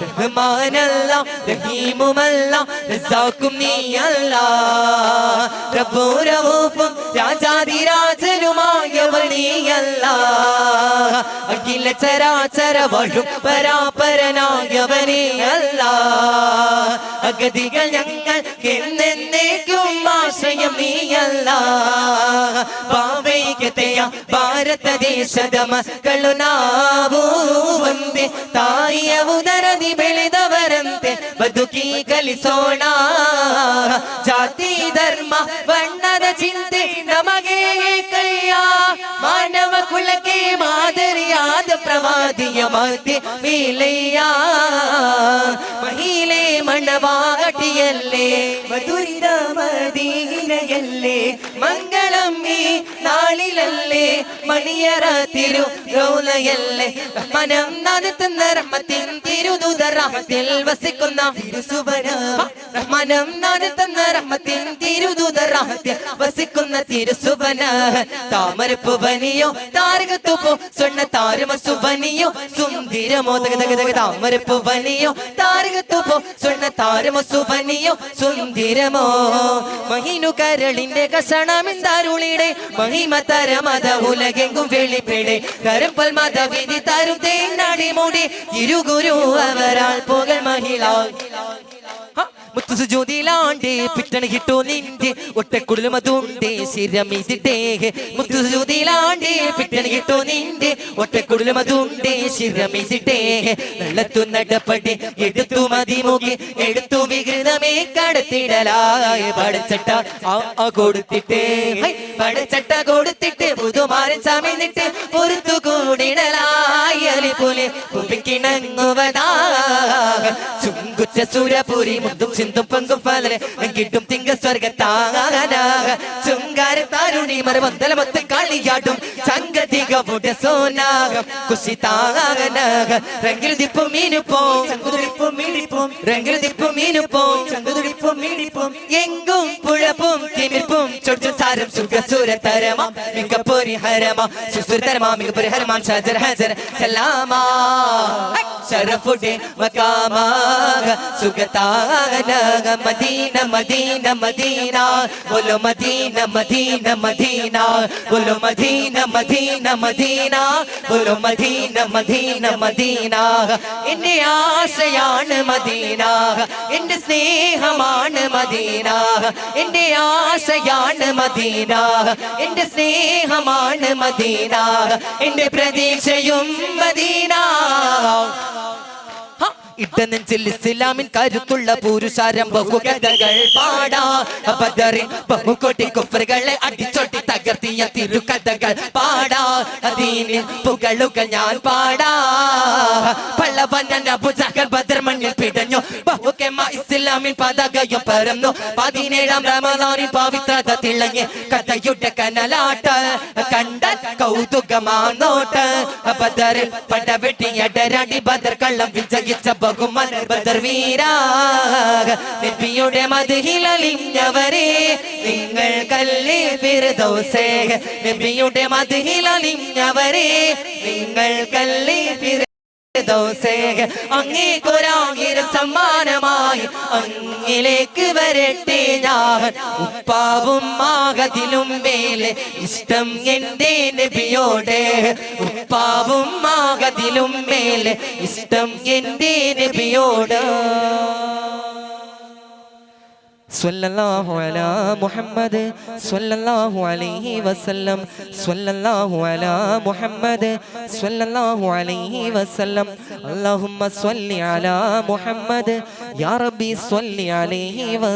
റഹ്മാനല്ല റഹീമുമല്ല റസാഖും നീയല്ല റബ്ബുർ റഊഫും രാജാധിരാജനുമായവർ നീയല്ല അഖില ചരാചര വഴും പരാപരനായവനേ അല്ല അഗതികൾ ഞങ്ങൾ എന്നേക്കും ആശ്രയം നീയല്ല ഭാവൈക്യತೆയ ಭಾರತದೇಶದ ಮಕ್ಕಳು ನಾವು ಒಂದೇ ತಾಯಿಯ ಉದರದಿ ಬೆಳೆದವರಂತೆ ಬದುಕಿ ಕಲಿಸೋಣ ಜಾತಿ ಧರ್ಮ ಬಣ್ಣದ ಚಿಂತೆ ನಮಗೆ ಕೈಯ ಮಾನವ ಕುಲಕ್ಕೆ ಮಾದರಿಯಾದ ಪ್ರವಾದಿಯ ಮಾತೆ ಮೇಲೆಯ ಮಹಿಳೆ ಮಣವಾಟಿಯಲ್ಲೇ ಮಧುರಿದ ಮದೀನೆಯಲ್ಲೇ ಮಂಗಳಮ್ಮಿ നാളിലല്ലേ മണിയറ തിരു റൗലയല്ലേ മനം നാദത്തുന്ന റഹ്മത്തിൻ തിരുദൂതറഹത്തിൽ വസിക്കുന്ന തിരുസുവന മനം നാദത്തുന്ന റഹ്മത്തിൻ തിരുദൂതറഹത്തിൽ വസിക്കുന്ന തിരുസുവന താമരപ്പുവനിയോ താരകത്തുപ്പോ സ്വർണ്ണ താരമസുവനിയോ സുന്ദരമോ തകതക താമരപ്പുവനിയോ താരകത്തുപ്പോ സ്വർണ്ണ താരമസുവനിയോ സുന്ദരമോ മഹിനു കരളിന്റെ കഷണമെന്താരുളിടെ മഹിമതര മത ഉലകെങ്കും വെളിപ്പെടെ കരമ്പൽ മത വിധി തരും തേനാടി മൂടി ഇരുഗുരു അവരാൾ പോകൽ മഹിള മുത്തുസുജൂതിലാണ്ടേ പിറ്റണി കിട്ടോ നിന്റെ ഒട്ടക്കുടലും അതുണ്ടേ ശിരമിതിട്ടേ മുത്തുസുജൂതിലാണ്ടേ പിറ്റണി കിട്ടോ നിന്റെ ഒട്ടക്കുടലും അതുണ്ടേ ശിരമിതിട്ടേ വെള്ളത്തു നടപ്പടി എടുത്തു മതിമുകി എടുത്തു വികൃതമേ കടത്തിടലായി പടച്ചട്ട കൊടുത്തിട്ടേ പടച്ചട്ട കൊടുത്തിട്ട് പുതുമാരൻ ചമന്നിട്ട് പുറത്തു കൂടിടലായി അലിപോലെ കുപ്പിക്കിണങ്ങുവതാ ചുങ്കുറ്റ സുരപുരി മുന്തും ചിന്തും പങ്കും പലരെ കിട്ടും തിങ്ക സ്വർഗത്താകാനാക ചുങ്കാര താരുണി മറുപന്തലമൊത്ത് കളിയാടും സംഗതികളുടെ സോനാകം കുശിതാകാനാക രംഗിരുതിപ്പും മീനുപ്പോം ചങ്കുതുടിപ്പും മീടിപ്പും രംഗിരുതിപ്പും മീനുപ്പോം ചങ്കുതുടിപ്പും മീടിപ്പും എങ്കും പുഴപ്പും തിമിർപ്പും ചൊടിച്ചു സാരം സുഖസുരതരമാം മികപ്പൊരി ഹരമാം സുസുരതരമാം മികപ്പൊരി ഹരമാം ഷജർ ഹജർ സലാമാ ശരഫുടെ മകാമാക സുഗതാഗനഗ മദീന മദീന മദീന ബോലോ മദീന മദീന മദീന ബോലോ മദീന മദീന മദീന ബോലോ മദീന മദീന മദീന എന്റെ ആശയാണ് മദീന എന്റെ സ്നേഹമാണ് മദീന എന്റെ ആശയാണ് മദീന എന്റെ സ്നേഹമാണ് മദീന എന്റെ പ്രതീക്ഷയും മദീന ഇടനെഞ്ചിൽ ഇസ്ലാമിൻ കരുത്തുള്ള പുരുഷാരം ബഹുകഥകൾ പാടാ ബദറിൻ ബഹുകോടി കുഫറുകളെ അടിച്ചൊട്ടി തകർത്തിയ തിരുകഥകൾ പാടാ ദീനിൽ പുകളുകൾ ഞാൻ പാടാ പള്ളവൻ അബൂജഹൽ ബദർ മണ്ണിൽ പിടഞ്ഞു ബഹുകെമ ഇസ്ലാമിൻ പതാകയും പരന്നു 17-ാം റമദാനിൽ പവിത്രത തിളങ്ങി കഥയുടെ കനലാട്ട് കണ്ട കൗതുകമാനോട്ട് ബദറിൽ പടവെട്ടിയടരാടി ബദർ കള്ളം വിജയിച്ച ബഹുമാൻ ബദർ വീരാ നബിയുടെ മദ്ഹിൽ അലിഞ്ഞവരെ നിങ്ങൾ കല്ലേ ഫിർദൗസേ നബിയുടെ മദ്ഹിൽ അലിഞ്ഞവരെ നിങ്ങൾ കല്ലേ ഫിർദൗസേ അങ്ങേക്കൊരായിരം സമ്മാനമായി അങ്ങിലേക്ക് വരട്ടെ ഞാൻ ഉപ്പാവും മാകതിലും മേലെ ഇഷ്ടം എന്റെ നബിയോട് ഉപ്പാവും മാകതിലും മേലെ ഇഷ്ടം എന്റെ നബിയോട് സ്വല്ലല്ലാഹു അലാ മുഹമ്മദ് സ്വല്ലല്ലാഹു അലൈഹി വസല്ലം സ്വല്ലല്ലാഹു അലാ മുഹമ്മദ് സ്വല്ലല്ലാഹു അലൈഹി വസല്ലം അല്ലാഹുമ്മ സ്വല്ലി അലാ മുഹമ്മദ് യാ റബ്ബി സ്വല്ലി അലൈഹി വസല്ലം